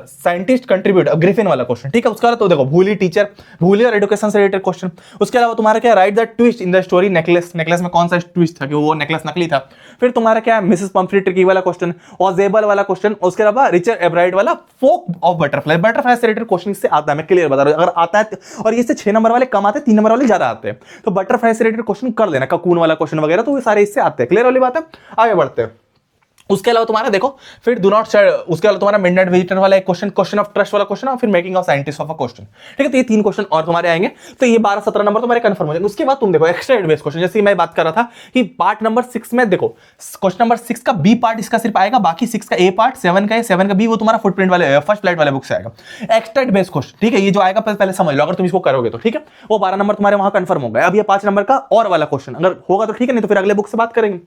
[SPEAKER 1] साइंटिस्ट कंट्रीब्यूट, ग्रिफिन वाला क्वेश्चन, ठीक है। उसके अलावा तो देखो भूली टीचर, भूली और एडुकेशन से रिलेटेड क्वेश्चन। उसके अलावा तुम्हारा क्या, right the twist in the story necklace में कौन सा ट्विस्ट था कि वो नेकलेस नकली था। फिर तुम्हारा क्या, मिसेस पंफ्री ट्रिकी वाला क्वेश्चन, ऑजेबल वाला क्वेश्चन। उसके अलावा रिचर्ड एब्राइड वाला फोक ऑफ बटरफ्लाई से रिलेटेड क्वेश्चन इससे आता है, मैं क्लियर बता रहा हूं, अगर आता है, और इससे 6 नंबर वाले कम आते हैं, 3 नंबर वाले ज्यादा आते हैं, तो बटरफ्लाई से रिलेटेड क्वेश्चन कर लेना, ककून वाला क्वेश्चन वगैरह, तो ये सारे इससे आते हैं, क्लियर वाली बात है। आगे बढ़ते हैं। उसके अलावा तुम्हारा देखो, फिर डू नॉट शेयर, उसके अलावा तुम्हारा मिडनाइट विजिटर वाला एक क्वेश्चन ऑफ ट्रस्ट वाला क्वेश्चन, और फिर making of scientist of a question, ठीक है। तो ये 3 क्वेश्चन और तुम्हारे आएंगे, तो ये 12-17 नंबर तुम्हारे कंफर्म हो जाएंगे। उसके बाद तुम देखो एक्स्ट्रा एडवांस क्वेश्चन, जैसे मैं बात कर रहा था कि पार्ट नंबर 6 में देखो, क्वेश्चन नंबर 6 का बी पार्ट इसका सिर्फ आएगा, बाकी 6 का ए पार्ट, 7 का बी, वो तुम्हारा फुटप्रिंट वाले फर्स्ट फ्लाइट वाले बुक से आएगा। एक्स्ट्रा एडवांस क्वेश्चन, ठीक है, ये जो आएगा पहले समझ लो, अगर तुम इसको करोगे तो, ठीक है। वो 12 नंबर तुम्हारे वहां कंफर्म हो गए। अब ये 5 नंबर का और वाला क्वेश्चन अगर होगा तो ठीक है, नहीं तो फिर अगले बुक से बात करेंगे।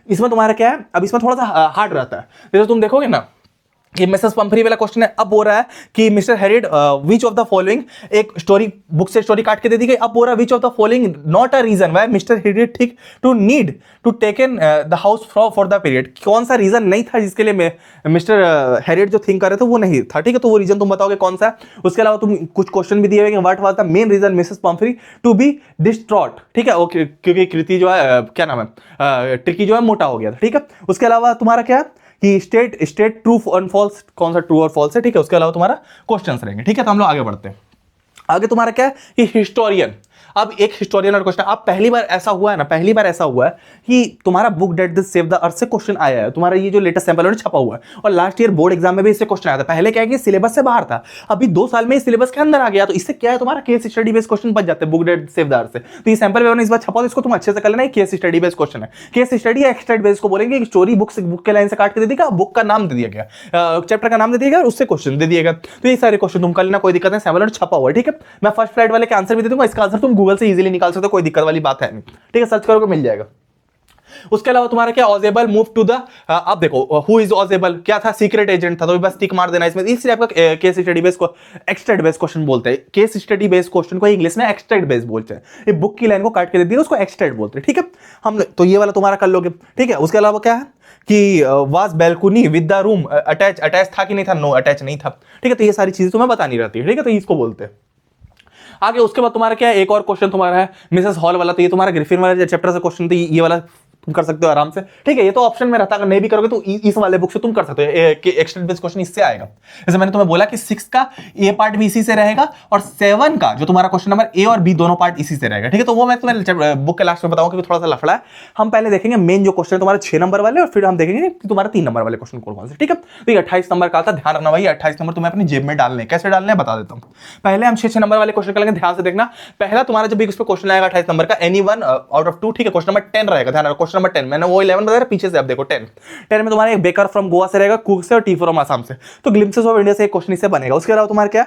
[SPEAKER 1] इसमें तुम्हारा क्या है, अब इसमें थोड़ा सा हार्ड रहता है, जैसे तुम देखोगे ना, ये मिसेस पंफ्री वाला क्वेश्चन है, अब हो रहा है कि मिस्टर हैरिड विच ऑफ द फॉलोइंग, एक स्टोरी बुक से स्टोरी काट के दे दी गई, अब हो रहा है which of the following not a reason why mister हैरिड ठीक to need to taken the house for the period, कौन सा रीजन नहीं था जिसके लिए मिस्टर हैरिड जो थिंक कर रहे थे वो नहीं था, ठीक है। तो वो रीजन तुम बताओगे कौन सा है। उसके अलावा तुम कुछ क्वेश्चन भी दिए हुए, what was the main reason Mrs Pumphrey to be distraught, ठीक है, ओके, क्योंकि कृति जो है क्या नाम है, ट्रिकी जो है मोटा हो गया था, ठीक है। उसके अलावा तुम्हारा क्या कि स्टेट ट्रू और फॉल्स, कौन सा ट्रू और फॉल्स है, ठीक है। उसके अलावा तुम्हारा क्वेश्चंस रहेंगे, ठीक है। तो हम लोग आगे बढ़ते हैं। आगे तुम्हारा क्या है कि हिस्टोरियन, अब एक हिस्टोरियन और क्वेश्चन, अब पहली बार ऐसा हुआ है ना, पहली बार ऐसा हुआ है कि तुम्हारा book date the save the earth से क्वेश्चन आया है, तुम्हारा ये जो लेटेस्ट सैंपल छपा हुआ है, और लास्ट ईयर बोर्ड एग्जाम में भी इससे क्वेश्चन आया था। पहले क्या है कि सिलेबस से बाहर था, अभी 2 साल में सिलेबस के अंदर आ गया, तो इससे क्या है तुम्हारा केस स्टडी बेस्ड क्वेश्चन बच जाते हैं book date save the earth से। तो ये सैंपल पेपर ने इस बार छपा, तो इसको तुम अच्छे से कर लेना, केस स्टडी बेस्ड क्वेश्चन है। केस स्टडी या एक्सट्रैक्ट बेस्ड को बोलेंगे, स्टोरी बुक के लाइन से काट के दे देगा, बुक का नाम दे दिया गया, चैप्टर का नाम दे दिया गया और उससे क्वेश्चन दे दिएगा। तो ये सारे क्वेश्चन तुम कर लेना, कोई दिक्कत नहीं, सैंपल छपा हुआ है, ठीक है। मैं फर्स्ट फ्लाइट वाले के आंसर भी दे दूंगा, इसका आंसर तुम गूगल से इजीली निकाल सकते हो, कोई दिक्कत वाली बात है नहीं, ठीक है, सर्च करोगे मिल जाएगा। उसके अलावा तुम्हारा क्या, ऑजेबल मूव टू द, अब देखो हु इज ऑजेबल क्या था, सीक्रेट एजेंट था, तो बस टिक मार देना इसमें। इस टाइप का केस स्टडी बेस्ड को एक्सट्रैक्ट बेस्ड क्वेश्चन बोलते हैं। केस स्टडी बेस्ड क्वेश्चन को इंग्लिश में एक्सट्रैक्ट बेस्ड बोलते हैं, ये बुक की लाइन को काट के दे दिया उसको एक्सट्रैक्ट बोलते हैं, ठीक है। हम तो ये वाला तुम्हारा कर लोगे, ठीक है। उसके अलावा क्या है कि was balcony with the room attach, attach था कि नहीं था, नो अटैच नहीं था, ठीक है। तो ये सारी चीजें तुम्हें बतानी रहती है, ठीक है, तो इसको बोलते हैं आगे। उसके बाद तुम्हारा क्या है, एक और क्वेश्चन तुम्हारा है मिसेस हॉल वाला, तो ये तुम्हारा ग्रिफिन वाला चैप्टर से क्वेश्चन, तो ये वाला तुम कर सकते हो आराम से, ठीक है। ये तो ऑप्शन में रहता है, अगर नहीं भी करोगे तो इस वाले बुक से तुम कर सकते हो, एक्सटेंड बेस्ड क्वेश्चन इससे आएगा। जैसे मैंने तुम्हें बोला कि 6 का ए पार्ट भी इसी से रहेगा, और 7 का जो तुम्हारा क्वेश्चन नंबर ए और बी दोनों पार्ट इसी से रहेगा, ठीक है। तो वो मैं तुम्हें बुक के लास्ट में बताऊंगा कि थोड़ा सा लफड़ा है। हम पहले देखेंगे मेन जो क्वेश्चन तुम्हारे 6 नंबर वाले, और फिर हम देखेंगे कि तुम्हारा 3 नंबर वाले क्वेश्चन कौन से, ठीक है। तो ये 28 नंबर का आता है, ध्यान रखना भाई, 28 नंबर तुम्हें अपनी जेब में डालने, कैसे डालने बता देता हूँ। पहले हम 6 नंबर वाले क्वेश्चन करेंगे, ध्यान से देखना। पहला तुम्हारा जब भी उस पर क्वेश्चन आएगा 28 नंबर का, एनी वन आउट ऑफ 2, ठीक है। क्वेश्चन नंबर 10 रहेगा, ध्यान रखो, क्वेश्चन नंबर 10 मैंने वो 11 बताया पीछे से, अब देखो 10 में तुम्हारे बेकर फ्रॉम गोवा से रहेगा, कुक से, और टी फ्रॉम आसाम से। तो ग्लिम्पसेस ऑफ इंडिया से एक क्वेश्चन इससे बनेगा। उसके अलावा तुम्हारा क्या,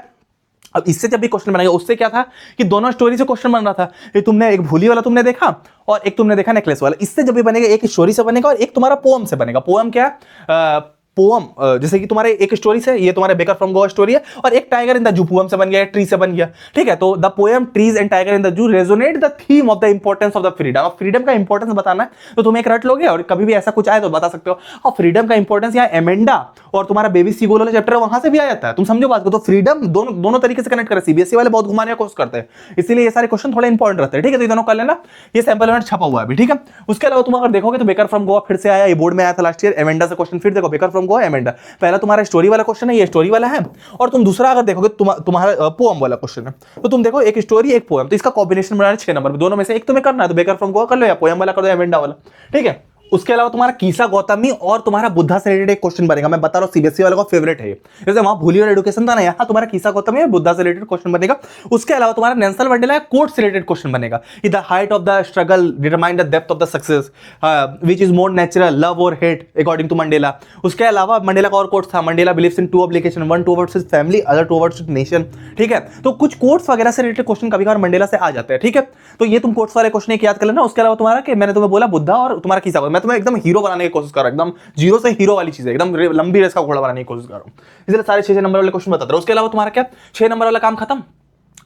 [SPEAKER 1] अब इससे जब भी क्वेश्चन बनेगा, उससे क्या था कि दोनों स्टोरी से क्वेश्चन बन रहा था, ये तुमने एक भूली वाला तुमने देखा और एक तुमने देखा नेकलेस वाला। इससे जब भी बनेगा, एक स्टोरी से बनेगा और एक तुम्हारा पोएम से बनेगा। पोएम क्या है, पोएम जैसे कि तुम्हारे एक स्टोरी से, ये तुम्हारे बेकर फ्रॉम गोवा स्टोरी है, और एक tiger in the zoo poem से बन गया, ट्री से बन गया, ठीक है। तो the poem trees and tiger in the zoo resonate the theme of the importance of the freedom. अब फ्रीडम का इंपॉर्टेंस बताना है तो तुम एक रट लोगे, और कभी भी ऐसा कुछ आए तो बता सकते हो। और फ्रीडम का इंपॉर्टेंस यहाँ एमेंडा और तुम्हारा बेबी सीगोल वाला चैप्टर है, वहां से भी आ जाता है, तुम समझो बात को। तो फ्रीडम दोनों तरीके से कनेक्ट करे, सीबीएसई वाले बहुत घुमाने का कोशिश करते हैं, इसीलिए ये सारे क्वेश्चन थोड़े इंपॉर्टेंट रहते हैं, ठीक है। तो दोनों कर लेना, ये सैंपल में छपा हुआ है अभी, ठीक है। उसके अलावा तुम अगर देखोगे तो बेकर फ्रॉम गोवा फिर से आया, ये बोर्ड में आया था लास्ट ईयर, एमेंडा से क्वेश्चन, फिर देखो बेकर फ्रॉम गोवा एमेंडा। पहला तुम्हारा स्टोरी वाला क्वेश्चन है, ये स्टोरी वाला है, और तुम दूसरा अगर देखोगे तुम्हारा पोएम वाला क्वेश्चन है, तो तुम देखो एक स्टोरी एक पोएम, तो इसका कॉम्बिनेशन बनाना 6 नंबर में, दोनों में से एक तुम्हें करना है, तो बेकर फ्रॉम गोवा कर लो या पोएम वाला कर दो, एमेंडा वाला, ठीक है। उसके अलावा तुम्हारा कीसा गौतमी और तुम्हारा बुद्धा से रिलेटेड एक क्वेश्चन बनेगा, मैं बता रहा हूं सीबीएसई वालों का फेवरेट है, जैसे वहां भूली और एजुकेशन था ना, यहाँ तुम्हारा कीसा गौतमी और बुद्धा से रिलेटेड क्वेश्चन बनेगा। उसके अलावा तुम्हारा नेल्सन मंडेला कोट से रिलेटेड क्वेश्चन बनेगा, the height of the struggle determine the depth of the success, which is more natural love और हेट अकॉर्डिंग टू मंडेला। उसके अलावा मंडेला का और कोट था, Mandela believes in 2 obligation, one towards his family, other towards nation, ठीक है। तो कुछ कोट्स वगैरह से रिलेटेड क्वेश्चन कभी कभार मंडेला से आ जाते हैं, ठीक है। तो ये तुम कोट्स वाले क्वेश्चन एक याद कर लेना। उसके अलावा तुम्हारा कि मैंने तुम्हें बोला बुद्धा और तुम्हारा कीसा, मैं तुम्हें एकदम हीरो बनाने की कोशिश कर रहा हूं, एकदम जीरो से हीरो वाली चीज है, एकदम लंबी रेस का घोड़ा बनाने की कोशिश कर रहा हूं, इसलिए सारे 6 नंबर वाले क्वेश्चन बताता रहा हूं। उसके अलावा तुम्हारा क्या, 6 नंबर वाला काम खत्म,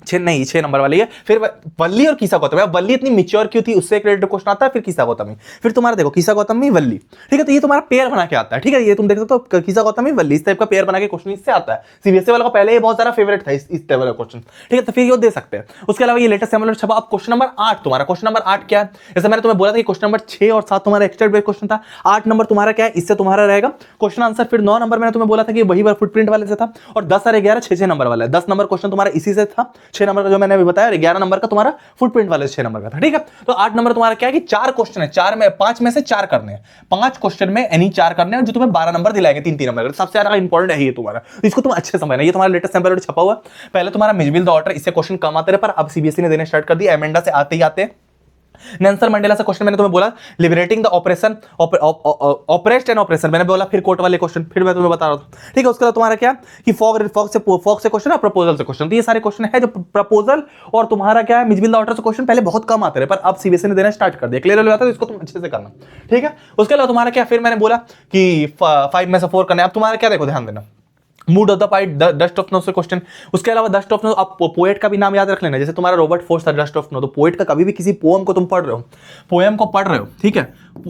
[SPEAKER 1] 6 नंबर वाली है। फिर वल्ली और कीसा गौतमी, वल्ली इतनी मिच्योर क्यों थी, उससे एक रिलेटेड क्वेश्चन आता है, फिर कीसा गौतमी, फिर तुम्हारा देखो कीसा गौतमी वल्ली, ठीक है। तो ये तुम्हारा पेयर बना के आता है, ठीक है, ये तुम देख सकते हो कीसा गौतमी वल्ली, इस टाइप का पेयर बना के क्वेश्चन इससे आता है। सीबीएसई वाला का पहले ये बहुत सारा फेवरेट था इस टाइप वाला क्वेश्चन, ठीक है, तो फिर ये दे सकते हैं। उसके अलावा ये लेटेस्ट सैंपल छपा। अब क्वेश्चन नंबर 8 तुम्हारा, क्वेश्चन नंबर 8 क्या है, जैसे मैंने तुम्हें बोला था कि क्वेश्चन नंबर 6 और 7 तुम्हारा एक्स्ट्रा बेस्ड क्वेश्चन था, 8 नंबर तुम्हारा क्या है, इससे तुम्हारा रहेगा क्वेश्चन आंसर। फिर 9 नंबर मैंने तुम्हें बोला था कि वही बार फुटप्रिंट वाले से था, और 10 और 11 6 नंबर वाला है, 10 नंबर क्वेश्चन तुम्हारा इसी से था, 6 नंबर का जो मैंने 11 नंबर का तुम्हारा फुटप्रिंट वाले 6 नंबर का था, ठीक है। तो 8 नंबर तुम्हारा क्या है कि 4 क्वेश्चन है, 5 में से 4 करने हैं, 5 क्वेश्चन में एनी 4 करने हैं, जो तुम्हें 12 नंबर दिलाएंगे, 3 नंबर, सबसे ज्यादा इंपॉर्टेंट है ये तुम्हारा, तो इसको तुम अच्छे समझना। ये तुम्हारा लेटेस्ट सैंपल छपा हुआ। पहले तुम्हारा मिजविल द ऑटर, इससे क्वेश्चन कम आते रहे, पर अब सीबीएसई ने देने स्टार्ट कर दिया, एमेंडा से आते ही आते। नेल्सन मंडेला से क्वेश्चन मैंने तुम्हें बोला, liberating the operation oppressed and operation, मैंने बोला, फिर कोर्ट वाले क्वेश्चन, फिर मैं तुम्हें बता रहा था, ठीक है। उसके बाद तुम्हारा क्या कि फॉग से क्वेश्चन और प्रपोजल से क्वेश्चन, तो ये सारे क्वेश्चन है जो प्रपोजल और तुम्हारा क्या है मिजविल द ऑटर से क्वेश्चन पहले बहुत कम आते रहे, पर अब सीबीएसई ने देना स्टार्ट कर दिया, क्लियर हो जाता है, तो इसको तुम अच्छे से करना, ठीक है। उसके अलावा तुम्हारा क्या, फिर मैंने बोला कि 5 में से 4 करना है। अब तुम्हारा क्या देखो, ध्यान देना, mood of the poet, dust of snow से क्वेश्चन। उसके अलावा डस्ट ऑफ नो, अब पोएट का भी नाम याद रख लेना, जैसे तुम्हारा रॉबर्ट फ्रॉस्ट था डस्ट ऑफ नो, तो पोएट का कभी भी किसी पोएम को तुम पढ़ रहे हो, पोएम को पढ़ रहे हो, ठीक है,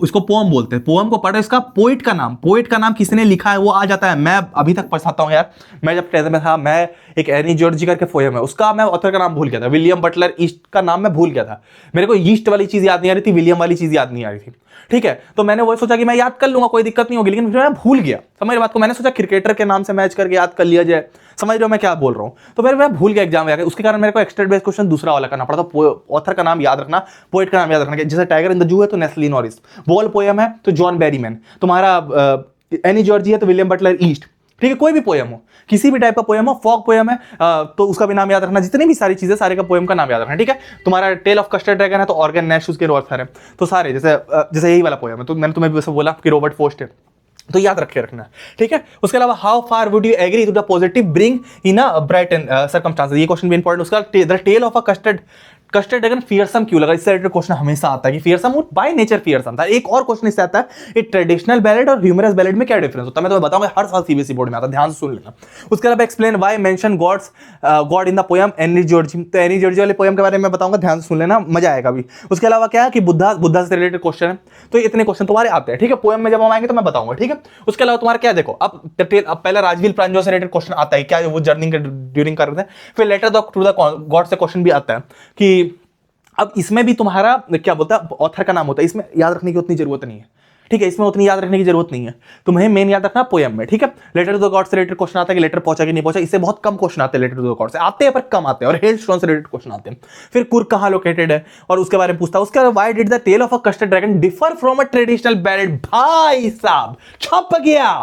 [SPEAKER 1] इसको पोएम बोलते हैं, पोएम को पढ़ रहे हो, इसका पोएट का नाम किसने लिखा है वो आ जाता है। मैं अभी तक पढ़ाता हूँ यार, मैं जब 10th में था, मैं एक एनी जॉर्ज करके पोएम है, उसका मैं ऑथर का नाम भूल गया था, विलियम बटलर ईस्ट का नाम मैं भूल गया था, मेरे को ईस्ट वाली चीज याद नहीं आ रही थी, विलियम वाली चीज याद नहीं आ रही थी, ठीक है, तो मैंने वही सोचा कि मैं याद कर लूंगा, कोई दिक्कत नहीं होगी, लेकिन फिर मैं भूल गया। समझ रहे बात को, मैंने सोचा क्रिकेटर के नाम से मैच करके याद कर लिया जाए। समझ रहे हो मैं क्या बोल रहा हूँ? तो फिर मैं भूल गया एग्जाम में आके, उसके कारण मेरे को एक्स्ट्रा बेस्ड क्वेश्चन दूसरा वाला करना पड़ा। तो ऑथर का नाम याद रखना, पोएट का नाम याद रखना। जैसे टाइगर इन द जू है तो नेस्ली नॉरिस, वॉल पोएम है तो जॉन बेरीमैन, तुम्हारा एनी जॉर्जी है तो विलियम बटलर ईस्ट। ठीक है, कोई भी पोएम हो, किसी भी टाइप का पोएम हो, फॉक पोएम है तो उसका भी नाम याद रखना। जितनी भी सारी चीजें, सारे का पोएम का नाम याद रखना। ठीक है, तुम्हारा टेल ऑफ कस्टर्ड ड्रैगन है तो ऑर्गन नैश उसके ऑथर है। तो सारे जैसे यही वाला पोएम है तो मैंने तुम्हें भी वैसे बोला कि रॉबर्ट फ्रॉस्ट है, तो याद रखे रखना। ठीक है, उसके अलावा how far would you agree to the positive bring in a bright circumstances, ये क्वेश्चन भी इंपॉर्टेंट। उसका the tale of a custard dragon fearsome क्यों लगा, इससे रिलेटेड क्वेश्चन हमेशा आता है कि फियरसम वो बाय नेचर फियरसम था। एक और क्वेश्चन इससे आता है, एक ट्रेडिशनल बैलेड और ह्यूमरस बैलेड में क्या डिफरेंस होता है, मैं तुम्हें बताऊंगा, हर साल सीबीएसई बोर्ड में आता है, ध्यान से सुन लेना। उसके अलावा explain why mention God in the poem Anne जॉर्जी, तो एनी जॉर्जी वाले पोएम के बारे में बताऊंगा, ध्यान से सुन लेना, मजा आएगा भी। उसके अलावा क्या है कि बुद्धा से रिलेटेड क्वेश्चन है, तो इतने क्वेश्चन तुम्हारे आते हैं। ठीक है, पोएम में जब हम आएंगे तो मैं बताऊंगा। ठीक है, उसके अलावा तुम्हारा क्या देखो, अब पहला राजवीर प्रांजो से रिलेटेड क्वेश्चन आता है, क्या वो जर्नी के ड्यूरिंग कर रहे थे। फिर लेटर टू द गॉड से क्वेश्चन भी आता है कि अब इसमें भी तुम्हारा क्या बोलता है, ऑथर का नाम होता है, इसमें याद रखने की उतनी जरूरत नहीं है। ठीक है, इसमें उतनी याद रखने की जरूरत नहीं है, तुम्हें मेन याद रखना पोएम में। ठीक है, लेटर टू द गॉड से रिलेटेड क्वेश्चन आता है कि लेटर पहुंचा कि नहीं पहुंचा, इससे बहुत कम क्वेश्चन आते हैं, लेटर टू द गॉड से आते हैं पर कम आते हैं, और हेल स्टोन से रिलेटेड क्वेश्चन आते हैं। फिर कुर्ग कहां लोकेटेड है और उसके बारे में पूछता है। उसके बाद why did the tale of a custard dragon differ from a traditional ballad, भाई साहब छप गया।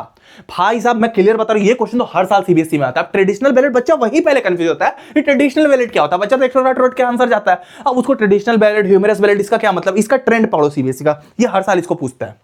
[SPEAKER 1] भाई साहब मैं क्लियर बता रहा हूं, ये क्वेश्चन तो हर साल सीबीएसई में आता है। ट्रेडिशनल बैलेट, बच्चा वही पहले कंफ्यूज होता है कि ट्रेडिशनल बैलेट क्या होता है, बच्चा तो एक्स्ट्रा रोड के आंसर जाता है। अब उसको ट्रेडिशनल बैलेट, ह्यूमरस बैलेट, इसका क्या मतलब, इसका ट्रेंड पढ़ो सीबीएसई का, ये हर साल इसको पूछता है।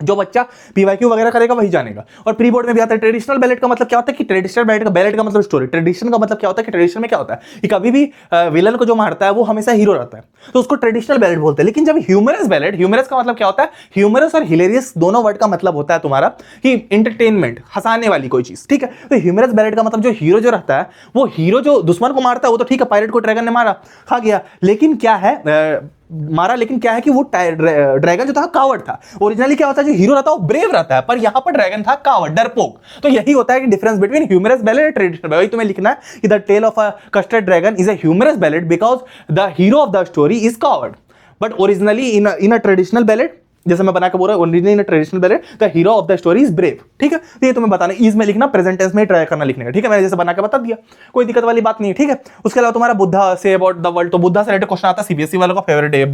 [SPEAKER 1] जो बच्चा पीवाईक्यू वगैरह करेगा वही जानेगा। और प्री बोर्ड में भी आता है ट्रेडिशनल बैलेट का मतलब क्या होता है कि ट्रेडिशनल बैलेट का मतलब स्टोरी, ट्रेडिशन का मतलब क्या होता है कि ट्रेडिशन में क्या होता है कि कभी भी विलन को जो मारता है वो हमेशा हीरो रहता है, तो उसको ट्रेडिशनल बैलेट बोलते हैं। लेकिन जब ह्यूमरस बैलेट, ह्यूमरस का मतलब क्या होता है, ह्यूमरस और हिलेरियस दोनों वर्ड का मतलब होता है तुम्हारा कि इंटरटेनमेंट, हंसाने वाली कोई चीज। ठीक है, तो ह्यूमरस बैलेट का मतलब जो हीरो जो रहता है, वो हीरो जो दुश्मन को मारता है वो तो ठीक है, पायरेट को ड्रैगन ने मारा, खा गया, लेकिन क्या है मारा, लेकिन क्या है कि वो ड्रैगन जो था कावर्ड था। ओरिजिनली क्या होता है, जो हीरो रहता है वो ब्रेव रहता है, पर यहां पर ड्रैगन था कावर्ड, डरपोक। तो यही होता है कि डिफरेंस बिटवीन ह्यूमरस बैलेट और ट्रेडिशनल बैलेट। तुम्हें लिखना है कि the tale of a custard dragon is a humorous ballad because the hero of the story is coward, but originally in a traditional ballad, जैसे मैं बना के बोल रहा हूं, originally in a traditional ballad the hero of the story is brave. ठीक है, तो ये तुम्हें बताना, इज में लिखना, प्रेजेंट टेंस में ट्राई करना लिखने का। ठीक है, मैंने जैसे बना के बता दिया, कोई दिक्कत वाली बात नहीं है। ठीक है, उसके अलावा तुम्हारा Buddha say about the world, तो बुद्धा से रिलेटेड क्वेश्चन आता है, सीबीएसई वालों का फेवरेट है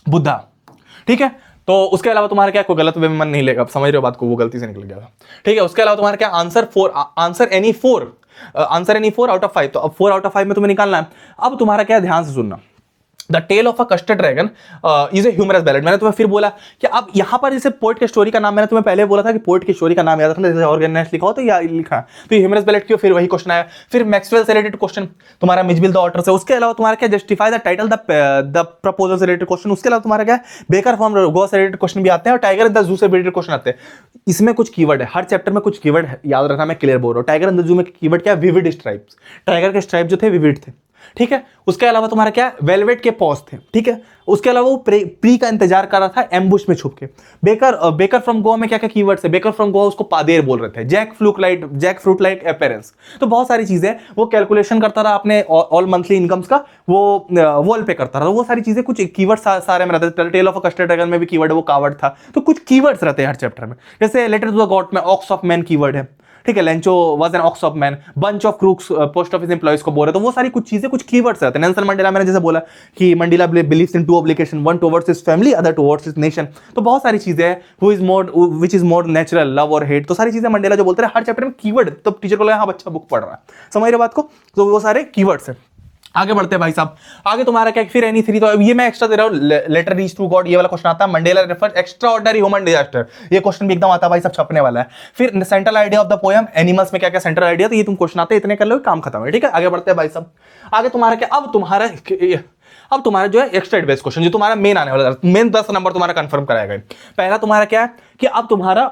[SPEAKER 1] बुद्धा। ठीक है, तो उसके अलावा तुम्हारा क्या, कोई गलत वे में मन नहीं लेगा, समझ रहे हो बात को, वो गलती से निकल गया था। ठीक है, उसके अलावा तुम्हारा क्या, answer any four out of 5, तो अब 4 आउट ऑफ 5 में तुम्हें निकालना है। अब तुम्हारा क्या, ध्यान से सुनना, the tale of a custard dragon is a humorous ballad. मैंने तुम्हें फिर बोला कि अब यहां पर जैसे पोएट के स्टोरी का नाम, मैंने तुम्हें पहले बोला था कि पोएट की स्टोरी का नाम याद रखना, जैसे ऑर्गन नैश लिखा हो तो या लिखा, तो ह्यूमरस बैलेट क्यों, फिर वही क्वेश्चन आया। फिर मैक्सवेल से रिलेटेड क्वेश्चन तुम्हारा मिचबिल द ऑटर से। उसके अलावा तुम्हारा क्या, justify the title the proposal से रिलेटेड क्वेश्चन। उसके अलावा तुम्हारा क्या, बेकर फ्रॉम गो से रिलेटेड क्वेश्चन भी आते हैं, और टाइगर इन द जू से रिलेटेड क्वेश्चन आते हैं। इसमें कुछ कीवर्ड है, हर चैप्टर में कुछ कीवर्ड याद रखना, मैं क्लियर बोल रहा हूं। टाइगर इन द जू में कीवर्ड क्या, विविड स्ट्राइप्स, टाइगर के स्ट्राइप जो थे विविड थे। ठीक है, उसके अलावा तुम्हारा क्या, वेलवेट के पॉज थे। ठीक है, उसके अलावा वो प्री का इंतजार कर रहा था एम्बुश में छुप के। बेकर फ्रॉम गोवा में क्या क्या कीवर्ड्स है, बेकर फ्रॉम गोवा उसको पादेर बोल रहे थे, जैक फ्रूट लाइक अपीयरेंस, तो बहुत सारी चीजें वो कैलकुलेशन करता रहा अपने ऑल मंथली इनकम्स का, वो वॉल पे करता रहा, वो सारी चीजें, कुछ कीवर्ड्स सारे में रहते थे। Tale of a custard dragon में भी कीवर्ड वो कावर्ड था, तो कुछ कीवर्ड्स रहते हैं हर चैप्टर में। जैसे लेटर टू द गॉड में ऑक्स ऑफ मैन कीवर्ड है। ठीक है, Lencho was an ox of man, bunch of crooks post office employees को बोल रहे, तो वो सारी कुछ चीजें, कुछ कीवर्ड्स रहते हैं। नेल्सन मंडेला, मैंने जैसे बोला कि Mandela believes in 2 obligation, one towards his family, other towards his nation, तो बहुत सारी चीजें हैं, which is more natural, love और हेट, तो सारी चीजें मंडेला जो बोलते हैं हर चैप्टर में कीवर्ड, तो टीचर को लगा हाँ बच्चा बुक पढ़ रहा है, समझ रहे बात को, तो वो सारे कीवर्ड्स हैं। आगे बढ़ते हैं भाई साहब, आगे तुम्हारा क्या, फिर एनी 3, तो ये मैं एक्स्ट्रा दे रहा हूँ, लेटर रीच टू गॉड, ये वाला क्वेश्चन आता है। Mandela refers extra ordinary human disaster, ये क्वेश्चन भी एकदम आता है भाई, सब छपने वाला है। फिर central idea of the poem, animals में क्या क्या सेंट्रल आइडिया, तो ये तुम क्वेश्चन आते हैं, इतने कर लो काम खत्म है। ठीक है, आगे बढ़ते हैं भाई साहब, आगे तुम्हारा क्या, अब तुम्हारा जो है एक्स्ट्रा एडवाइस क्वेश्चन, जो तुम्हारा मेन आने वाला, मेन 10 नंबर तुम्हारा कंफर्म कराएगा। पहला तुम्हारा क्या है कि अब तुम्हारा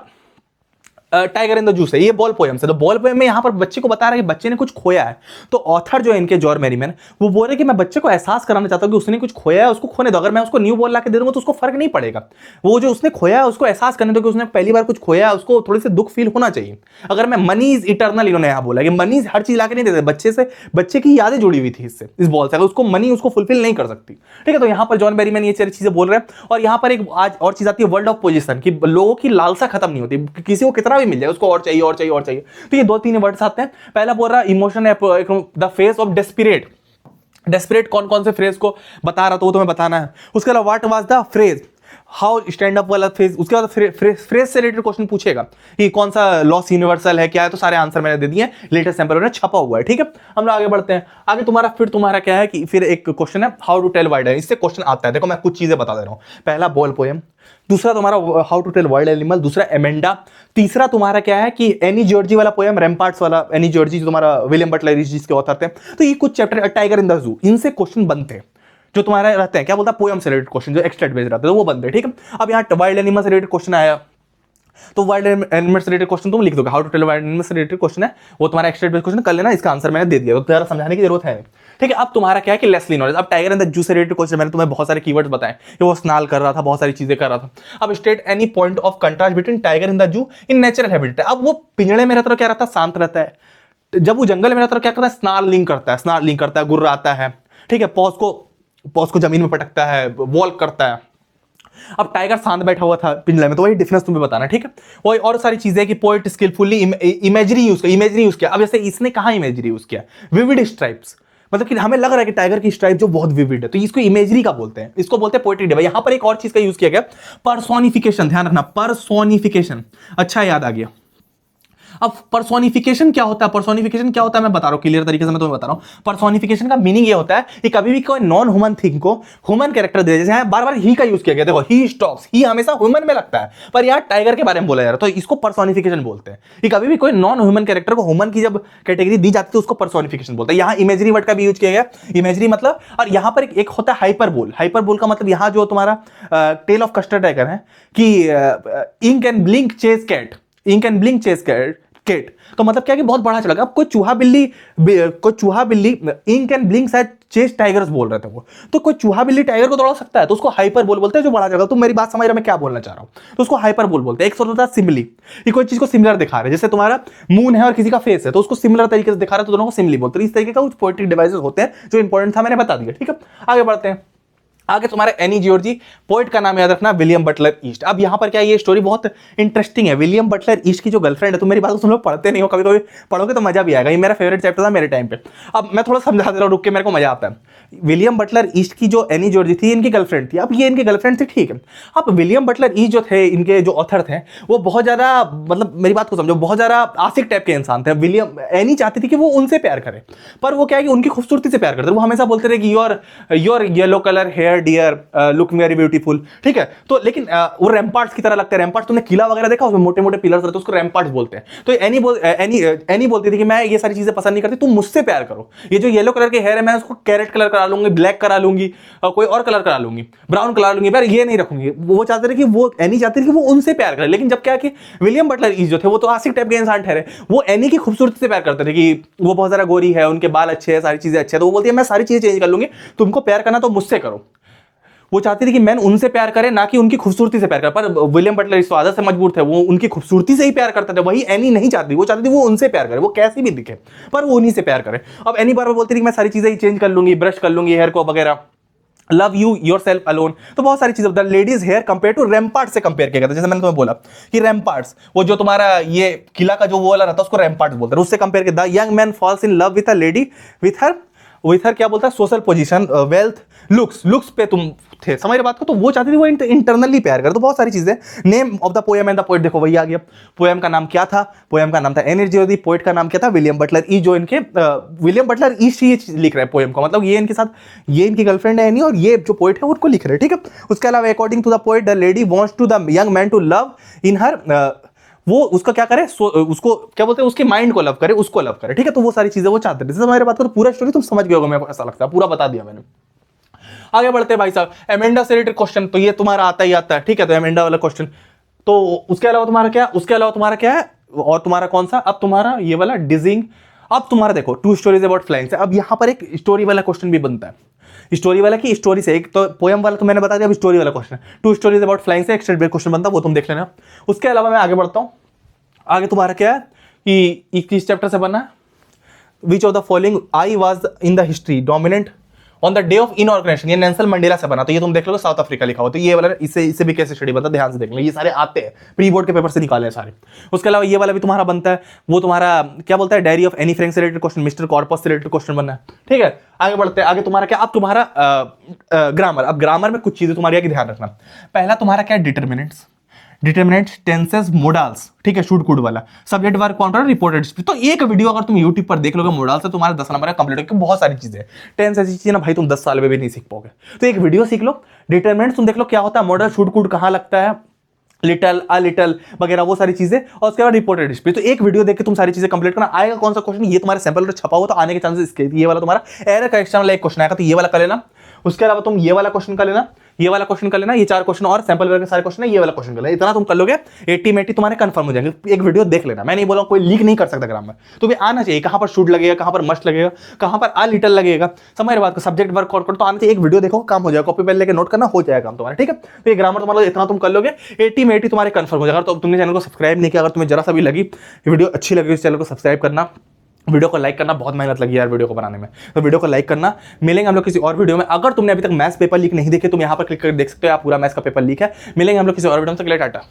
[SPEAKER 1] टाइगर इन द जूस है, ये बॉल पोएम से। तो बॉल पोएम में यहाँ पर बच्चे को बता रहा है कि बच्चे ने कुछ खोया है। तो ऑथर जो है इनके जॉर्ज मेरीमैन, वो बोल रहे कि मैं बच्चे को एहसास कराना चाहता हूँ कि उसने कुछ खोया है, उसको खोने दो। अगर मैं उसको न्यू बॉल ला के दे दूंगा तो उसको फर्क नहीं पड़ेगा। वो जो उसने खोया है उसको एहसास करने दो कि उसने पहली बार कुछ खोया है, उसको थोड़ी सी दुख फील होना चाहिए। अगर मैं मनी इज इटर्नल, इन्होंने यहाँ बोला कि मनी हर चीज ला के नहीं देते, बच्चे से बच्चे की यादें जुड़ी हुई थी इससे, इस बॉल से। अगर उसको मनी उसको फुलफिल नहीं कर सकती, ठीक है। तो यहाँ पर जॉन बेरीमैन ये सारी चीजें बोल रहे हैं। और यहाँ पर एक आज और चीज आती है, वर्ल्ड ऑफ पोजीशन, कि लोगों की लालसा खत्म नहीं होती, किसी को कितना भी मिल जाए उसको और चाहिए और चाहिए और चाहिए। तो ये 2-3 वर्ड्स आते हैं। पहला बोल रहा इमोशन है, the face of desperate. Desperate कौन कौन से फ्रेज को बता रहा था वो तुम्हें बताना है। उसके अलावा what was the phrase, how stand up वाला फ्रेज। उसके बाद फ्रेज से रिलेटेड क्वेश्चन पूछेगा कि कौन सा लॉस यूनिवर्सल है, क्या है। तो सारे आंसर मैंने दे दिए, लेटेस्ट सैंपल में छपा हुआ है, ठीक है। हम लोग आगे बढ़ते हैं। आगे तुम्हारा क्या है कि फिर एक क्वेश्चन है how to tell wild animal. इससे क्वेश्चन आता है, देखो मैं कुछ चीजें बता दे रहा हूं। पहला बॉल पोएम, दूसरा तुम्हारा how to tell wild animal, दूसरा एमेंडा, तीसरा तुम्हारा क्या है कि एनी जॉर्जी वाला पोएम, रैम्पार्ट्स वाला एनी जॉर्जी जो तुम्हारा विलियम बटलर जिसके ऑथर थे। तो ये कुछ chapter, tiger in the zoo, इनसे क्वेश्चन बनते हैं जो तुम्हारे रहते हैं, क्या बोलता है, पोएम से रिलेटेड क्वेश्चन जो एक्स्ट्रा बेस्ड रहते हैं, तो वो बनते हैं, ठीक है। अब यहाँ वाइल्ड एनिमल से रिलेटेड क्वेश्चन आया, तो वाइल्ड एनिमल से रिलेटेड क्वेश्चन तुम लिख दोगे। How to tell wild animal से रिलेटेड क्वेश्चन है, वो तुम्हारा एक्स्ट्रा बेस्ड क्वेश्चन कर लेना, इसका आंसर मैंने दे दिया, तो तुम्हारा समझाने की जरूरत है, ठीक है। अब तुम्हारा क्या है कि लेसली नॉलेज। अब टाइगर इन द जू से रिलेटेड क्वेश्चन मैंने तुम्हें बहुत सारे कीवर्ड्स बताए कि वो स्नाल कर रहा था, बहुत सारी चीजें कर रहा था। अब state any point of contrast between tiger in the zoo in natural habitat. अब वो पिंजड़े में रहता है, क्या रहता है, शांत रहता है। जब वो जंगल में रहता है क्या करता है, स्नार्लिंग करता है, गुर्राता है, ठीक है। पॉज को जमीन में पटकता है, वॉल करता है। अब टाइगर शांत बैठा हुआ था पिंजरे में, तो वही डिफरेंस तुम्हें बताना, ठीक है। वही और सारी चीजें कि पोएट स्किलफुली इमेजरी यूज किया। अब जैसे इसने कहा इमेजरी यूज किया, विविड स्ट्राइप्स, मतलब कि हमें लग रहा है कि टाइगर की स्ट्राइप जो बहुत विविड है, तो इसको इमेजरी का बोलते हैं, इसको बोलते हैं पोएट्री डिवाइस। यहां पर एक और चीज का यूज किया गया, पर्सोनिफिकेशन, ध्यान रखना, पर्सोनिफिकेशन, अच्छा याद आ गया। अब पर्सोनिफिकेशन क्या होता है, मैं बता रहा हूं क्लियर तरीके से, मैं तुम्हें बता रहा हूं। पर्सोनिफिकेशन का मीनिंग ये होता है कि कभी भी कोई नॉन ह्यूमन थिंग को ह्यूमन कैरेक्टर दे, जैसे बार बार ही का यूज किया गया, देखो ही स्टॉक्स, ही हमेशा ह्यूमन में लगता है, पर यार टाइगर के बारे में बोला जा रहा है, तो इसको पर्सोनिफिकेशन बोलते हैं। कि कभी भी कोई नॉन ह्यूमन कैरेक्टर को ह्यूमन की जब कैटेगरी दी जाती है उसको पर्सोनिफिकेशन बोलते हैं। यहां इमेजरी वर्ड का भी यूज किया गया, इमेजरी मतलब। और यहां पर एक होता है हाइपरबोल का मतलब यहां जो तुम्हारा टेल ऑफ कस्टर्ड टाइगर है कि Ink and Blink chase cat, तो मतलब क्या कि बहुत बड़ा चला गया। अब कोई चूहा बिल्ली इंक एंड ब्लिंक शायद चेस टाइगर्स बोल रहे थे वो, तो कोई चूहा बिल्ली टाइगर को दौड़ा सकता है, तो उसको हाइपर बोल बोलते हैं, जो बड़ा जगह। तुम मेरी बात समझ रहे हो मैं क्या बोलना चाह रहा हूं, तो उसको हाइपर बोल बोलते हैं। एक होता है सिमिली, कि कोई चीज को सिमिलर दिखा रहे हैं, जैसे तुम्हारा मून है और किसी का फेस है, तो उसको सिमिलर तरीके से दिखा रहे हैं, तो दोनों को सिमिली बोलते हैं। इस तरीके का कुछ पोएट्री डिवाइसेस होते हैं, जो इंपॉर्टेंट था मैंने बता दिया, ठीक है। आगे बढ़ते हैं। आगे तुम्हारे एनी जॉर्जी, पोएट का नाम याद रखना विलियम बटलर ईस्ट। अब यहां पर क्या, ये स्टोरी बहुत इंटरेस्टिंग है। विलियम बटलर ईस्ट की जो गर्लफ्रेंड है, तो मेरी बात को तुम लोग पढ़ते नहीं हो, कभी कभी पढ़ोगे तो मजा भी आएगा, ये मेरा फेवरेट चैप्टर था मेरे टाइम पे। अब मैं थोड़ा समझा दे रहा हूं, रुक के, मेरे को मजा आता है। विलियम बटलर ईस्ट की जो एनी जॉर्जी थी, इनकी गर्लफ्रेंड थी। अब ये इनकी गर्लफ्रेंड थी, ठीक है। अब विलियम बटलर ईस्ट जो थे, इनके जो ऑथर थे, वो बहुत ज्यादा, मतलब मेरी बात को समझो, बहुत ज्यादा आशिक टाइप के इंसान थे। विलियम एनी चाहती थी कि वो उनसे प्यार करे, पर वो क्या है कि उनकी खूबसूरती से प्यार करते। वो हमेशा बोलते रहे कि your yellow colour hair dear look very beautiful, ठीक है। तो लेकिन वो रैम्पार्ट्स की तरह लगते हैं। रैम्पार्ट्स तुमने किला वगैरह देखा, उसमें मोटे मोटे पिलर्स रहते हैं, उसको रैम्पार्ट्स बोलते हैं। तो एनी बोलती थी कि मैं ये सारी चीजें पसंद नहीं करती, तुम मुझसे प्यार करो। ये जो येलो कलर के हेयर है, मैं उसको कैरेट कलर करा लूंगी, ब्लैक करा लूंगी, कोई और कलर करा लूंगी, ब्राउन करा लूंगी, पर ये नहीं रखूंगी। वो चाहते थे कि वो एनी चाहती थी कि वो उनसे प्यार करे। लेकिन जब क्या कि विलियम बटलर ईस्ट जो थे, वो तो आशिक टाइप के इंसान ठहरे, वो एनी की खूबसूरती से प्यार करते थे, कि वो बहुत ज्यादा गोरी है, उनके बाल अच्छे हैं, सारी चीजें अच्छी है। तो वो बोलती है मैं सारी चीजें चेंज कर लूंगी, तुमको प्यार करना तो मुझसे करो। वो चाहती थी कि मैन उनसे प्यार करे, ना कि उनकी खूबसूरती से प्यार करे। पर विलियम बटलर इस आदत से मजबूर थे, वो उनकी खूबसूरती से ही प्यार करते थे। वही एनी नहीं चाहती, वो चाहती थी वो उनसे प्यार करे, वो कैसी भी दिखे, पर वो उन्हीं से प्यार करे। अब एनी बार बोलती थी कि मैं सारी चीजें ही चेंज कर लूंगी, ब्रश कर लूंगी हेयर को वगैरह, love you yourself alone. तो बहुत सारी चीजें, the ladies hair compare to rampart से कंपेयर किया गया था। जैसे मैंने तुम्हें बोला कि रैम्पार्ट्स, वो जो तुम्हारा ये किला का जो वो वाला रहता है, उसको रैम्पार्ट्स बोलते हैं, उससे कंपेयर किया। The young man falls in love with a lady with her क्या बोलता है, सोशल पोजीशन, वेल्थ, लुक्स पे तुम थे, समझ रहे बात को। तो वो चाहती थी वो इंटरनली प्यार करे। तो बहुत सारी चीजें। Name of the poem and the poet, देखो वही आ गया। पोएम का नाम क्या था, पोएम का नाम था एनी जॉर्जी, पोएट का नाम क्या था, विलियम बटलर ईस्ट। जो इनके विलियम बटलर ईस्ट ही लिख रहे हैं पोएम को, मतलब ये इनके साथ, ये इनकी गर्लफ्रेंड है एनी, और ये जो पोएट है उनको लिख रहे हैं, ठीक है। उसके अलावा according to the poet, the lady wants to the young man to love in her, वो उसका क्या करे, उसको क्या बोलते हैं, उसके माइंड को लव करे, उसको लव करे, ठीक है। तो वो सारी चीजें वो चाहते थे। जैसे हमारे बात करो, पूरा स्टोरी तुम समझ गए होगे, मेरे को ऐसा लगता है, पूरा बता दिया मैंने। आगे बढ़ते हैं भाई साहब, एमेंडा से रिलेटेड क्वेश्चन, तो ये तुम्हारा आता ही आता है, ठीक है। तो एमेंडा वाला क्वेश्चन, तो उसके अलावा तुम्हारा क्या है, और तुम्हारा कौन सा, अब तुम्हारा ये वाला डिजिंग। अब तुम्हारा देखो टू स्टोरीज अबाउट फ्लाइंग से, अब यहां पर एक स्टोरी वाला क्वेश्चन भी बनता है। स्टोरी वाला की स्टोरी से, एक तो पोएम वाला तो मैंने बता दिया, अब स्टोरी वाला क्वेश्चन है। टू स्टोरीज अबाउट फ्लाइंग से एक स्टेट बेस्ड क्वेश्चन बनता है, वो तुम देख लेना। उसके अलावा मैं आगे बढ़ता हूं। आगे तुम्हारा क्या है कि किस चैप्टर से बना है, which of the following I was in the history dominant on the day of inorganisation, ये नेल्सन मंडेला से बना। तो ये तुम देख लो, साउथ अफ्रीका लिखा हो, तो ये वाला इससे भी कैसे स्टडी बनता है, ध्यान से देख लो, ये सारे आते हैं प्री बोर्ड के पेपर से निकाले हैं सारे। उसके अलावा ये वाला भी तुम्हारा बनता है, वो तुम्हारा क्या बोलता है, डायरी ऑफ एनी फ्रैंक से रिलेटेड क्वेश्चन, मिस्टर कॉर्पस से रिलेटेड क्वेश्चन बनना है। ठीक है, आगे बढ़ते हैं। आगे तुम्हारा क्या, अब तुम्हारा ग्रामर। अब ग्रामर में कुछ चीजें तुम्हारी आगे ध्यान रखना। पहला तुम्हारा क्या है, डिटर्मिनेंट्स, डिटर्मिनेंट्स, टेंसेस, मोडाल्स। ठीक है, शुड कुड वाला, subject verb counter, reported speech. तो एक वीडियो अगर तुम YouTube पर देख लोगे मोडाल से, तुम्हारा 10 नंबर कंप्लीट होगा। बहुत सारी चीजें, टेंस ऐसी चीजें ना भाई तुम 10 साल में भी नहीं सीख पाओगे। तो एक वीडियो सीख लो। डिटर्मिनेंट्स तुम देख लो क्या होता है, मॉडल, शुड कुड कहां लगता है, लिटल, अ लिटल वगैरह, वो सारी चीजें। और उसके बाद रिपोर्टेड स्पीच। तो एक वीडियो देख के तुम सारी चीजें कंप्लीट करना। आएगा कौन सा क्वेश्चन, ये तुम्हारे सैंपल में छपा हुआ, तो आने के चांसेस इसके, ये वाला तुम्हारा एरर करेक्शन वाला एक क्वेश्चन आएगा, तो ये वाला कर लेना। उसके अलावा तुम ये वाला क्वेश्चन कर लेना, ये वाला क्वेश्चन कर लेना, ये 4 क्वेश्चन और सैंपल वर्क के सारे क्वेश्चन है, ये वाला क्वेश्चन कर लेना। इतना तुम कर लोगे, 80 में 80 तुम्हारे कंफर्म हो जाएंगे। एक वीडियो देख लेना, मैं नहीं बोला कोई लीक नहीं कर सकता ग्रामर, तो भी आना चाहिए। कहां पर शुड लगेगा, कहां पर मस्ट लगेगा, कहां पर आ लिटल लगेगा, समझ रहे बात को, सब्जेक्ट वर्क करो, तो आना चाहिए। एक वीडियो देखो, काम हो जाएगा, कॉपी पेन लेके नोट करना, हो जाएगा काम तुम्हारा। ठीक है, तो ये ग्रामर तुम्हारा इतना तुम कर लोगे, 80 में 80 तुम्हारे कंफर्म हो जाएगा। तो तुमने चैनल को सब्सक्राइब नहीं किया, अगर तुम्हें जरा सा भी लगी वीडियो अच्छी लगी, इस चैनल को सब्सक्राइब करना, वीडियो को लाइक करना। बहुत मेहनत लगी यार वीडियो को बनाने में, तो वीडियो को लाइक करना। मिलेंगे हम लोग किसी और वीडियो में। अगर तुमने अभी तक मैथ्स पेपर लीक नहीं देखे, तुम यहाँ पर क्लिक कर देख सकते हो, आप पूरा मैथ्स का पेपर लीक है। मिलेंगे हम लोग किसी और वीडियो में, तो टाटा।